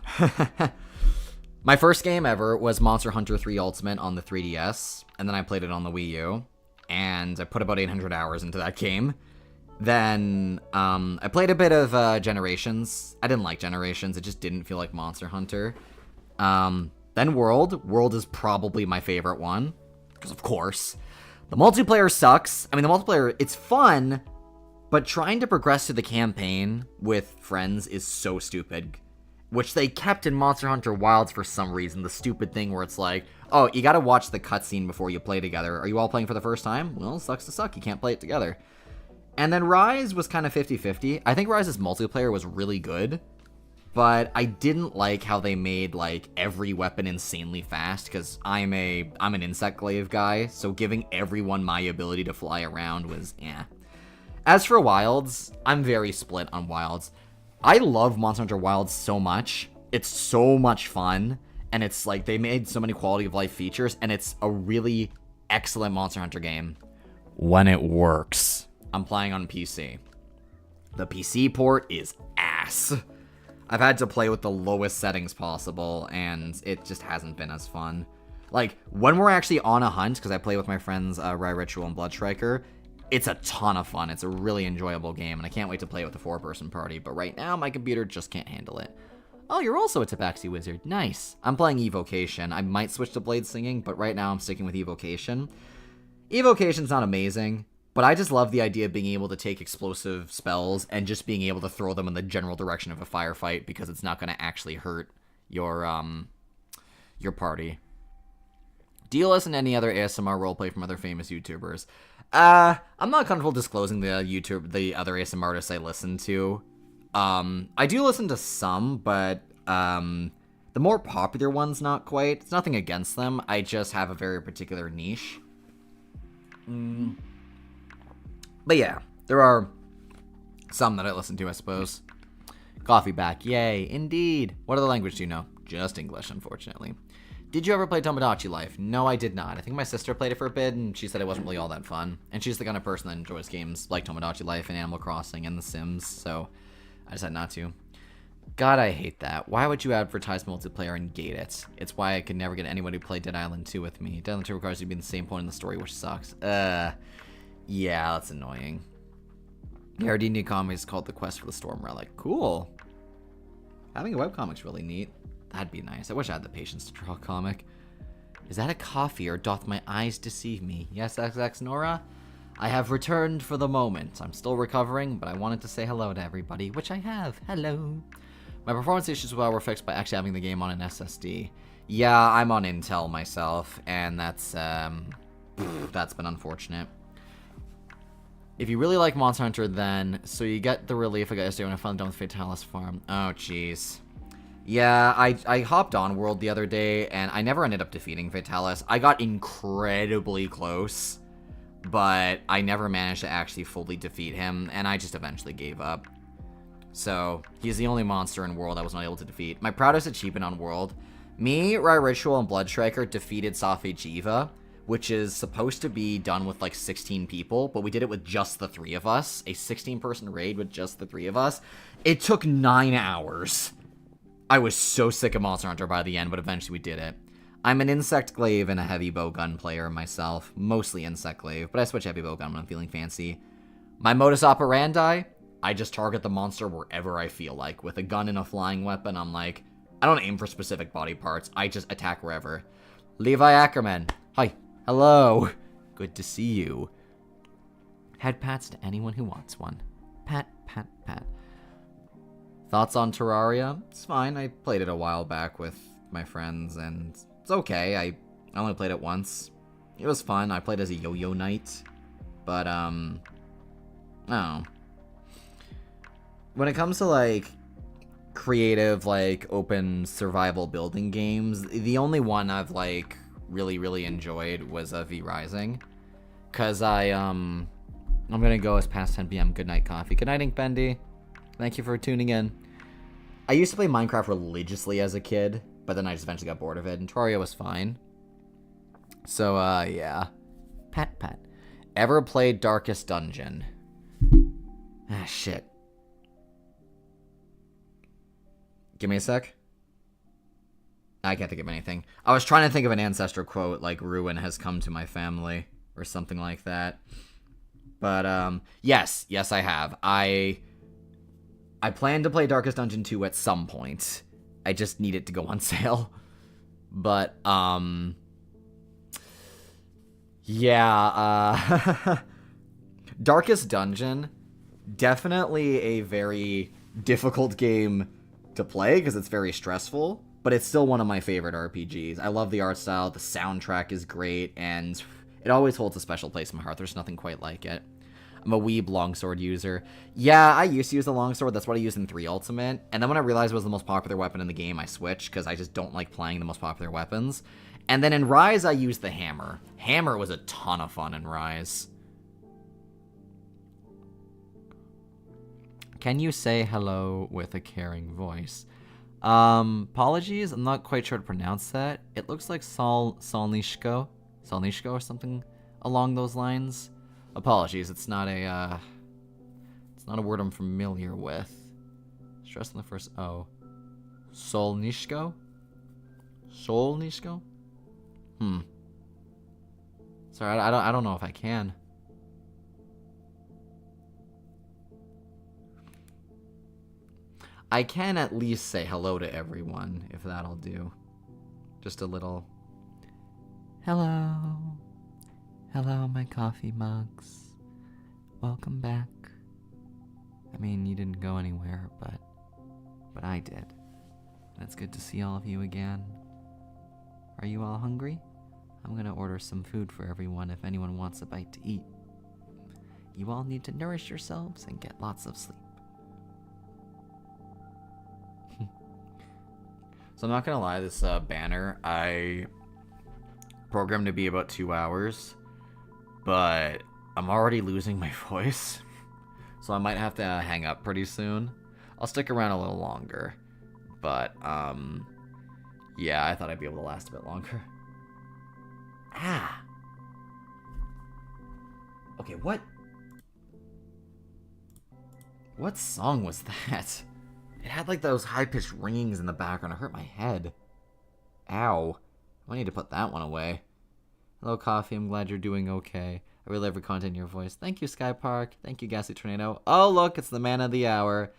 my first game ever was Monster Hunter 3 Ultimate on the 3DS, and then I played it on the Wii U, and I put about 800 hours into that game. Then, I played a bit of Generations. I didn't like Generations. It just didn't feel like Monster Hunter. Then World. World is probably my favorite one, because of course. The multiplayer sucks. I mean, the multiplayer, it's fun, but trying to progress through the campaign with friends is so stupid. Which they kept in Monster Hunter Wilds for some reason. The stupid thing where it's like, oh, you gotta watch the cutscene before you play together. Are you all playing for the first time? Well, sucks to suck. You can't play it together. And then Rise was kind of 50-50. I think Rise's multiplayer was really good, but I didn't like how they made, like, every weapon insanely fast, because I'm an insect glaive guy, so giving everyone my ability to fly around was, eh. As for Wilds, I'm very split on Wilds. I love Monster Hunter Wilds so much. It's so much fun, and it's like they made so many quality of life features, and it's a really excellent Monster Hunter game when it works. I'm playing on PC. The PC port is ass. I've had to play with the lowest settings possible, and it just hasn't been as fun. Like, when we're actually on a hunt, because I play with my friends Rye Ritual and Blood Striker, it's a ton of fun. It's a really enjoyable game, and I can't wait to play with a 4-person party, but right now, my computer just can't handle it. Oh, you're also a Tabaxi Wizard. Nice. I'm playing Evocation. I might switch to Blade Singing, but right now I'm sticking with Evocation. Evocation's not amazing, but I just love the idea of being able to take explosive spells and just being able to throw them in the general direction of a firefight because it's not going to actually hurt your party. Do you listen to any other ASMR roleplay from other famous YouTubers? I'm not comfortable disclosing the other ASMR artists I listen to. I do listen to some, but the more popular ones, not quite. It's nothing against them. I just have a very particular niche. But yeah, there are some that I listen to, I suppose. Coffee back, yay, indeed. What other language do you know? Just English, unfortunately. Did you ever play Tomodachi Life? No, I did not. I think my sister played it for a bit, and she said it wasn't really all that fun. And she's the kind of person that enjoys games like Tomodachi Life and Animal Crossing and The Sims, so I decided not to. God, I hate that. Why would you advertise multiplayer and gate it? It's why I could never get anyone to play Dead Island 2 with me. Dead Island 2 requires you to be in the same point in the story, which sucks. Yeah, that's annoying. Yeah, our D&D comic is called The Quest for the Storm Relic. Cool. Having a webcomic's really neat. That'd be nice. I wish I had the patience to draw a comic. Is that a coffee, or doth my eyes deceive me? Yes, XX Nora? I have returned for the moment. I'm still recovering, but I wanted to say hello to everybody, which I have. Hello. My performance issues were fixed by actually having the game on an SSD. Yeah, I'm on Intel myself, and that's been unfortunate. If you really like Monster Hunter, then, so you get the relief I got yesterday when I finally done with Fatalis Farm. Oh, jeez. Yeah, I hopped on World the other day, and I never ended up defeating Fatalis. I got incredibly close, but I never managed to actually fully defeat him, and I just eventually gave up. So, he's the only monster in World I was not able to defeat. My proudest achievement on World, me, Rye Ritual, and Blood Striker defeated Safi Jiva, which is supposed to be done with like 16 people, but we did it with just the 3 of us. A 16-person raid with just the 3 of us. It took 9 hours. I was so sick of Monster Hunter by the end, but eventually we did it. I'm an Insect Glaive and a Heavy Bowgun player myself. Mostly Insect Glaive, but I switch Heavy Bowgun when I'm feeling fancy. My modus operandi, I just target the monster wherever I feel like. With a gun and a flying weapon, I'm like, I don't aim for specific body parts. I just attack wherever. Levi Ackerman. Hi. Hello. Good to see you. Head pats to anyone who wants one. Pat, pat, pat. Thoughts on Terraria? It's fine. I played it a while back with my friends, and it's okay. I only played it once. It was fun. I played as a yo-yo knight. But, oh. When it comes to, like, creative, like, open survival building games, the only one I've, like, really enjoyed was V Rising. Because I'm gonna go as past 10 p.m. Good night, coffee. Good night, Ink Bendy. Thank you for tuning in. I used to play Minecraft religiously as a kid, but then I just eventually got bored of it, and Terraria was fine. So, yeah. Pat, pat. Ever played Darkest Dungeon? Ah, shit. Give me a sec. I can't think of anything. I was trying to think of an ancestor quote, like, ruin has come to my family, or something like that. But, yes, I have. I plan to play Darkest Dungeon 2 at some point. I just need it to go on sale. But, yeah, Darkest Dungeon, definitely a very difficult game to play, because it's very stressful, but it's still one of my favorite RPGs. I love the art style, the soundtrack is great, and it always holds a special place in my heart. There's nothing quite like it. I'm a weeb longsword user. Yeah, I used to use the longsword. That's what I used in 3 Ultimate. And then when I realized it was the most popular weapon in the game, I switched, because I just don't like playing the most popular weapons. And then in Rise, I used the hammer. Hammer was a ton of fun in Rise. Can you say hello with a caring voice? Apologies, I'm not quite sure how to pronounce that. It looks like Solnishko or something along those lines. Apologies, it's not a word I'm familiar with. Stress on the first O. Solnishko? Solnishko? Sorry, I don't know if I can. I can at least say hello to everyone, if that'll do. Just a little... Hello. Hello, my coffee mugs. Welcome back. I mean, you didn't go anywhere, but I did. And it's good to see all of you again. Are you all hungry? I'm gonna order some food for everyone if anyone wants a bite to eat. You all need to nourish yourselves and get lots of sleep. So I'm not gonna lie, this banner, I programmed to be about 2 hours, but I'm already losing my voice, so I might have to hang up pretty soon. I'll stick around a little longer, but yeah, I thought I'd be able to last a bit longer. Okay, what song was that? It had like those high-pitched ringings in the background. It hurt my head. Ow. I need to put that one away. Hello, Coffee. I'm glad you're doing okay. I really love your content in your voice. Thank you, Sky Park. Thank you, Gassy Tornado. Oh, look, it's the man of the hour.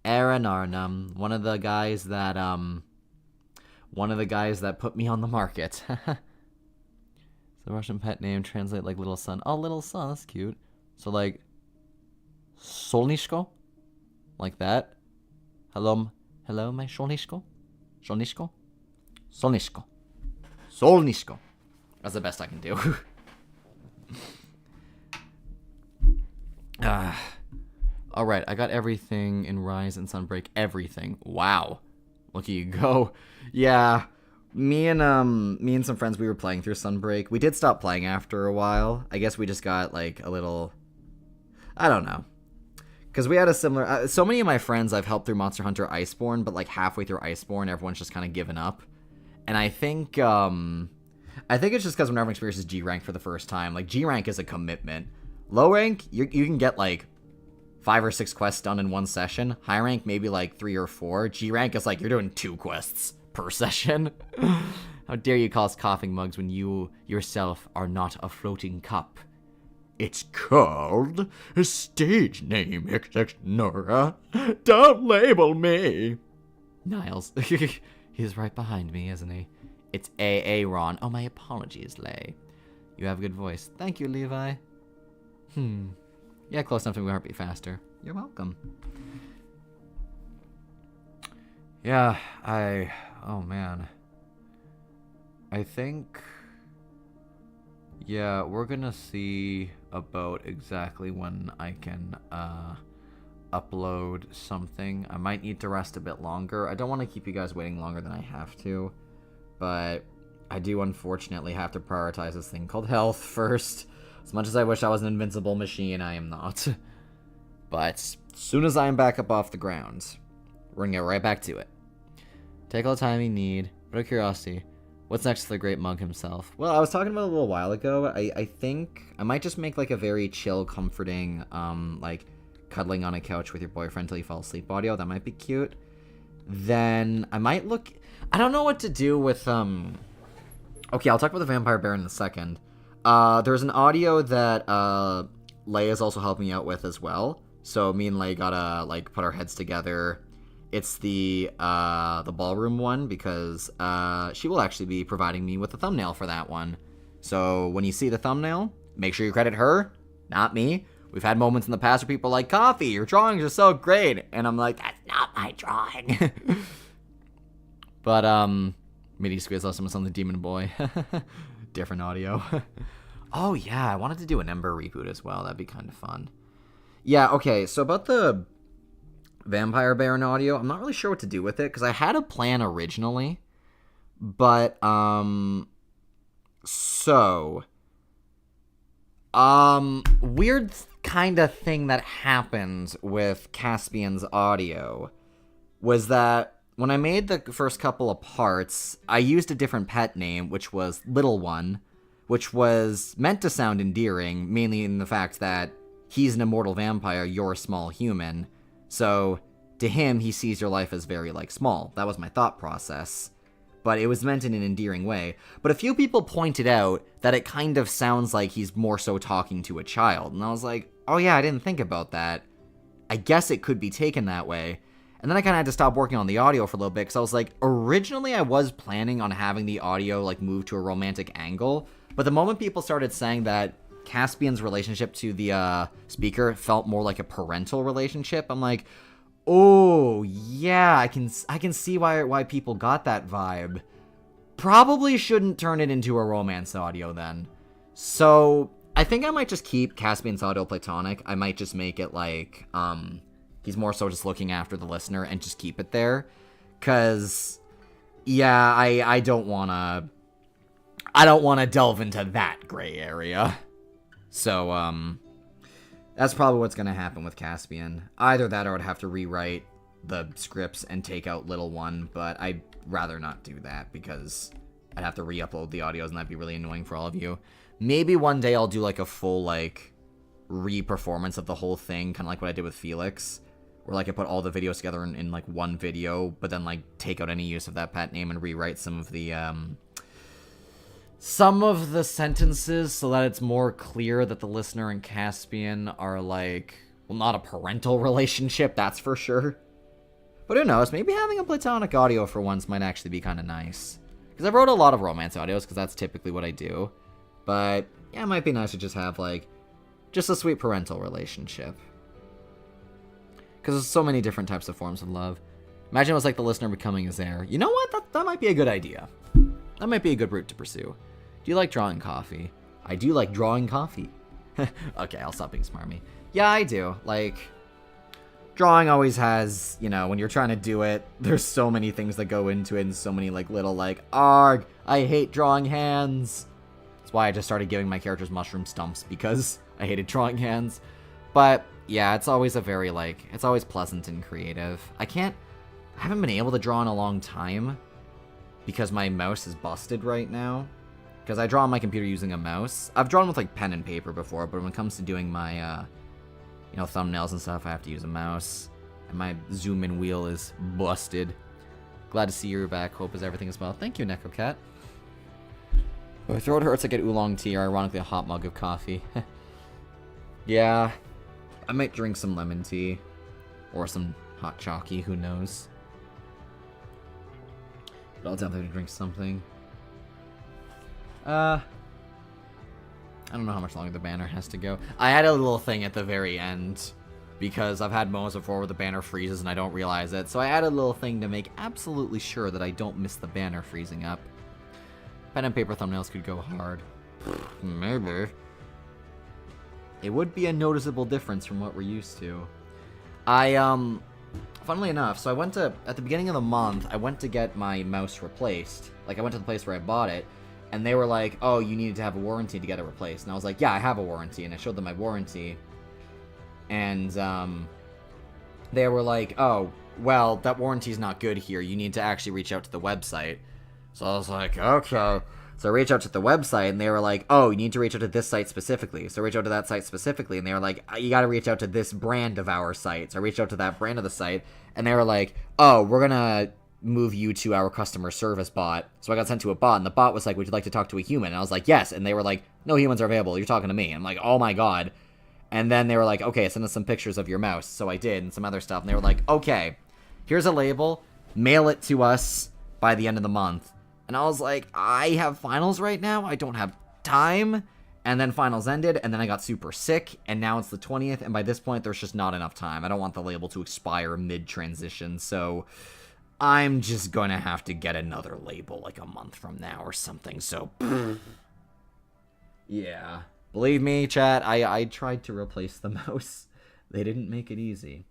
Aaron Arnum. One of the guys that put me on the market. So Russian pet name translate like little son. Oh, little son. That's cute. So like Solnishko? Like that? Hello, my Solnishko? Solnishko? Solnishko. Solnishko. That's the best I can do. Alright, I got everything in Rise and Sunbreak. Everything. Wow. Look at you go. Yeah. Me and some friends, we were playing through Sunbreak. We did stop playing after a while. I guess we just got like a little... I don't know. Because we had a similar... so many of my friends I've helped through Monster Hunter Iceborne, but like halfway through Iceborne, everyone's just kind of given up. And I think it's just because when everyone experiences G rank for the first time, like G rank is a commitment. Low rank, you can get like 5 or 6 quests done in one session. High rank, maybe like 3 or 4. G rank is like you're doing 2 quests per session. How dare you call us coughing mugs when you yourself are not a floating cup? It's called a stage name, XX Nora. Don't label me. Niles. He's right behind me, isn't he? It's AA Ron. Oh, my apologies, Lay. You have a good voice. Thank you, Levi. Yeah, close enough to my heartbeat faster. You're welcome. Yeah, oh man. I think... yeah, we're gonna see about exactly when I can upload something. I might need to rest a bit longer. I don't want to keep you guys waiting longer than I have to, but I do unfortunately have to prioritize this thing called health first. As much as I wish I was an invincible machine, I am not. But as soon as I am back up off the ground, we're gonna get right back to it. Take all the time you need. Out of curiosity, what's next to the great mug himself? Well, I was talking about it a little while ago. I think I might just make like a very chill, comforting, like cuddling on a couch with your boyfriend till you fall asleep audio. That might be cute. Then I might look... I don't know what to do with... Okay, I'll talk about the Vampire Baron in a second. There's an audio that Leia's also helping me out with as well. So me and Leia gotta like put our heads together. It's the ballroom one because she will actually be providing me with a thumbnail for that one. So when you see the thumbnail, make sure you credit her, not me. We've had moments in the past where people are like, Coffee, your drawings are so great. And I'm like, that's not my drawing. But, Midi Squeeze lost him on the Demon Boy. Different audio. Oh, yeah, I wanted to do an Ember reboot as well. That'd be kind of fun. Yeah, okay, so about the Vampire Baron audio, I'm not really sure what to do with it, because I had a plan originally. But, weird kind of thing that happened with Caspian's audio was that when I made the first couple of parts, I used a different pet name, which was Little One, which was meant to sound endearing, mainly in the fact that he's an immortal vampire, you're a small human. So to him, he sees your life as very, small. That was my thought process. But it was meant in an endearing way. But a few people pointed out that it kind of sounds like he's more so talking to a child. And I was like, oh yeah, I didn't think about that. I guess it could be taken that way. And then I kind of had to stop working on the audio for a little bit, because I was like, originally I was planning on having the audio, move to a romantic angle. But the moment people started saying that Caspian's relationship to the speaker felt more like a parental relationship, I'm like, oh, yeah, I can see why people got that vibe. Probably shouldn't turn it into a romance audio then. So I think I might just keep Caspian's audio platonic. I might just make it he's more so just looking after the listener and just keep it there. Cause yeah, I don't wanna delve into that gray area. So that's probably what's gonna happen with Caspian. Either that or I'd have to rewrite the scripts and take out Little One, but I'd rather not do that because I'd have to re-upload the audios and that'd be really annoying for all of you. Maybe one day I'll do a full re-performance of the whole thing, kind of like what I did with Felix, where I put all the videos together in one video, but then take out any use of that pet name and rewrite some of the sentences so that it's more clear that the listener and Caspian are not a parental relationship, that's for sure. But who knows, maybe having a platonic audio for once might actually be kind of nice. Because I wrote a lot of romance audios, because that's typically what I do. But yeah, it might be nice to just have just a sweet parental relationship. Because there's so many different types of forms of love. Imagine it was the listener becoming his heir. You know what? That might be a good idea. That might be a good route to pursue. Do you like drawing coffee? I do like drawing coffee. Okay, I'll stop being smarmy. Yeah, I do. Drawing always has, when you're trying to do it, there's so many things that go into it and so many little arg, I hate drawing hands. That's why I just started giving my characters mushroom stumps, because I hated drawing hands. But yeah, it's always a very it's always pleasant and creative. I haven't been able to draw in a long time because my mouse is busted right now. Because I draw on my computer using a mouse. I've drawn with pen and paper before, but when it comes to doing my thumbnails and stuff, I have to use a mouse. And my zoom in wheel is busted. Glad to see you're back. Hope everything is well. Thank you, NecoCat. My throat hurts, I get oolong tea, or ironically a hot mug of coffee. Yeah, I might drink some lemon tea. Or some hot chalky, who knows. But I'll definitely drink something. I don't know how much longer the banner has to go. I had a little thing at the very end, because I've had moments before where the banner freezes and I don't realize it. So I added a little thing to make absolutely sure that I don't miss the banner freezing up. Pen and paper thumbnails could go hard. Maybe. It would be a noticeable difference from what we're used to. Funnily enough, so I went to, at the beginning of the month, I went to get my mouse replaced. I went to the place where I bought it, and they were like, oh, you needed to have a warranty to get it replaced. And I was like, yeah, I have a warranty, and I showed them my warranty. And, they were like, oh, well, that warranty's not good here. You need to actually reach out to the website. So I was like, okay. So I reached out to the website, and they were like, oh, you need to reach out to this site specifically. So I reached out to that site specifically, and they were like, you gotta reach out to this brand of our site. So I reached out to that brand of the site, and they were like, oh, we're gonna move you to our customer service bot. So I got sent to a bot, and the bot was like, would you like to talk to a human? And I was like, yes. And they were like, no humans are available. You're talking to me. I'm like, oh my god. And then they were like, okay, send us some pictures of your mouse. So I did, and some other stuff. And they were like, okay, here's a label. Mail it to us by the end of the month. And I was like, I have finals right now. I don't have time. And then finals ended, and then I got super sick, and now it's the 20th, and by this point, there's just not enough time. I don't want the label to expire mid-transition, so I'm just gonna have to get another label a month from now or something, so yeah. Believe me, chat, I tried to replace the mouse. They didn't make it easy.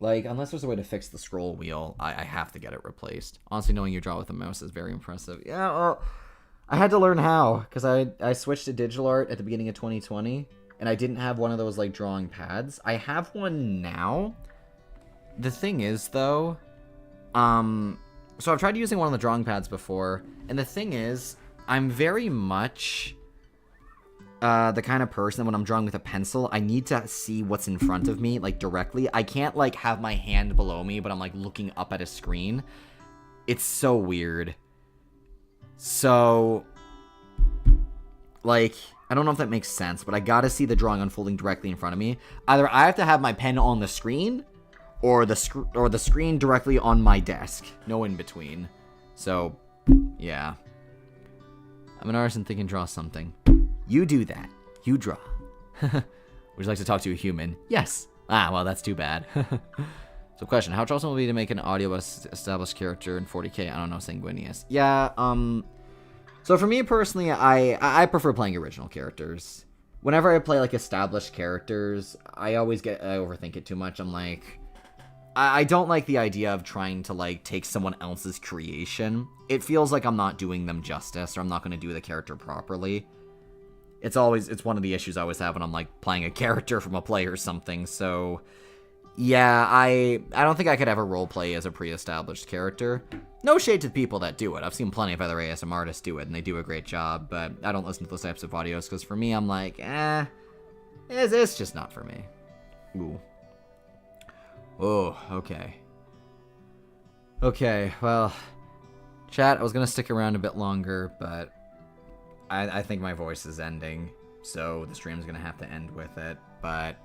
Unless there's a way to fix the scroll wheel, I have to get it replaced. Honestly, knowing you draw with a mouse is very impressive. Yeah, well, I had to learn how, because I switched to digital art at the beginning of 2020, and I didn't have one of those, like, drawing pads. I have one now. The thing is, though, so I've tried using one of the drawing pads before, and the thing is, I'm very much the kind of person that when I'm drawing with a pencil, I need to see what's in front of me, like, directly. I can't, like, have my hand below me, but I'm, like, looking up at a screen. It's so weird. So, like, I don't know if that makes sense, but I gotta see the drawing unfolding directly in front of me. Either I have to have my pen on the screen, or the screen directly on my desk. No in between. So, yeah. I'm an artist and think and draw something. You do that. You draw. Would you like to talk to a human? Yes. Ah, well, that's too bad. So, question. How troublesome will it be to make an audio established character in 40k? I don't know, Sanguinius. Yeah, so for me personally, I prefer playing original characters. Whenever I play, like, established characters, I always I overthink it too much. I'm like, I don't like the idea of trying to, like, take someone else's creation. It feels like I'm not doing them justice, or I'm not going to do the character properly. It's one of the issues I always have when I'm, like, playing a character from a play or something, so... Yeah, I don't think I could ever roleplay as a pre-established character. No shade to the people that do it. I've seen plenty of other ASM artists do it, and they do a great job, but I don't listen to those types of audios, because for me, I'm like, it's just not for me. Ooh. Oh, okay. Okay, well, chat, I was going to stick around a bit longer, but I think my voice is ending, so the stream's going to have to end with it, but...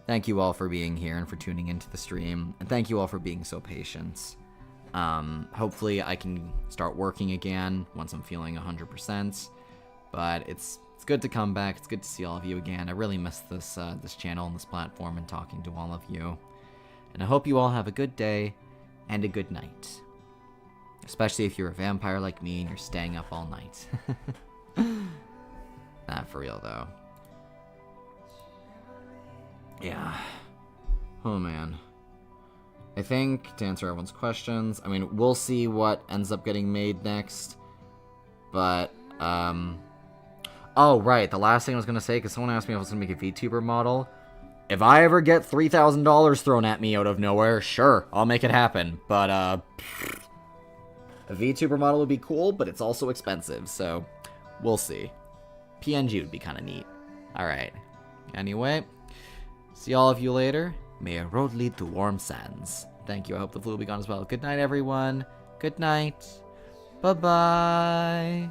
Thank you all for being here and for tuning into the stream, and thank you all for being so patient. Hopefully I can start working again once I'm feeling 100%, but it's good to come back. It's good to see all of you again. I really miss this this channel and this platform and talking to all of you. And I hope you all have a good day and a good night. Especially if you're a vampire like me and you're staying up all night. Not for real, though. Yeah. Oh, man. I think, to answer everyone's questions, I mean, we'll see what ends up getting made next. But, oh, right, the last thing I was going to say, because someone asked me if I was going to make a VTuber model. If I ever get $3,000 thrown at me out of nowhere, sure, I'll make it happen. But, a VTuber model would be cool, but it's also expensive, so we'll see. PNG would be kind of neat. Alright. Anyway... See all of you later. May a road lead to warm sands. Thank you. I hope the flu will be gone as well. Good night, everyone. Good night. Bye-bye.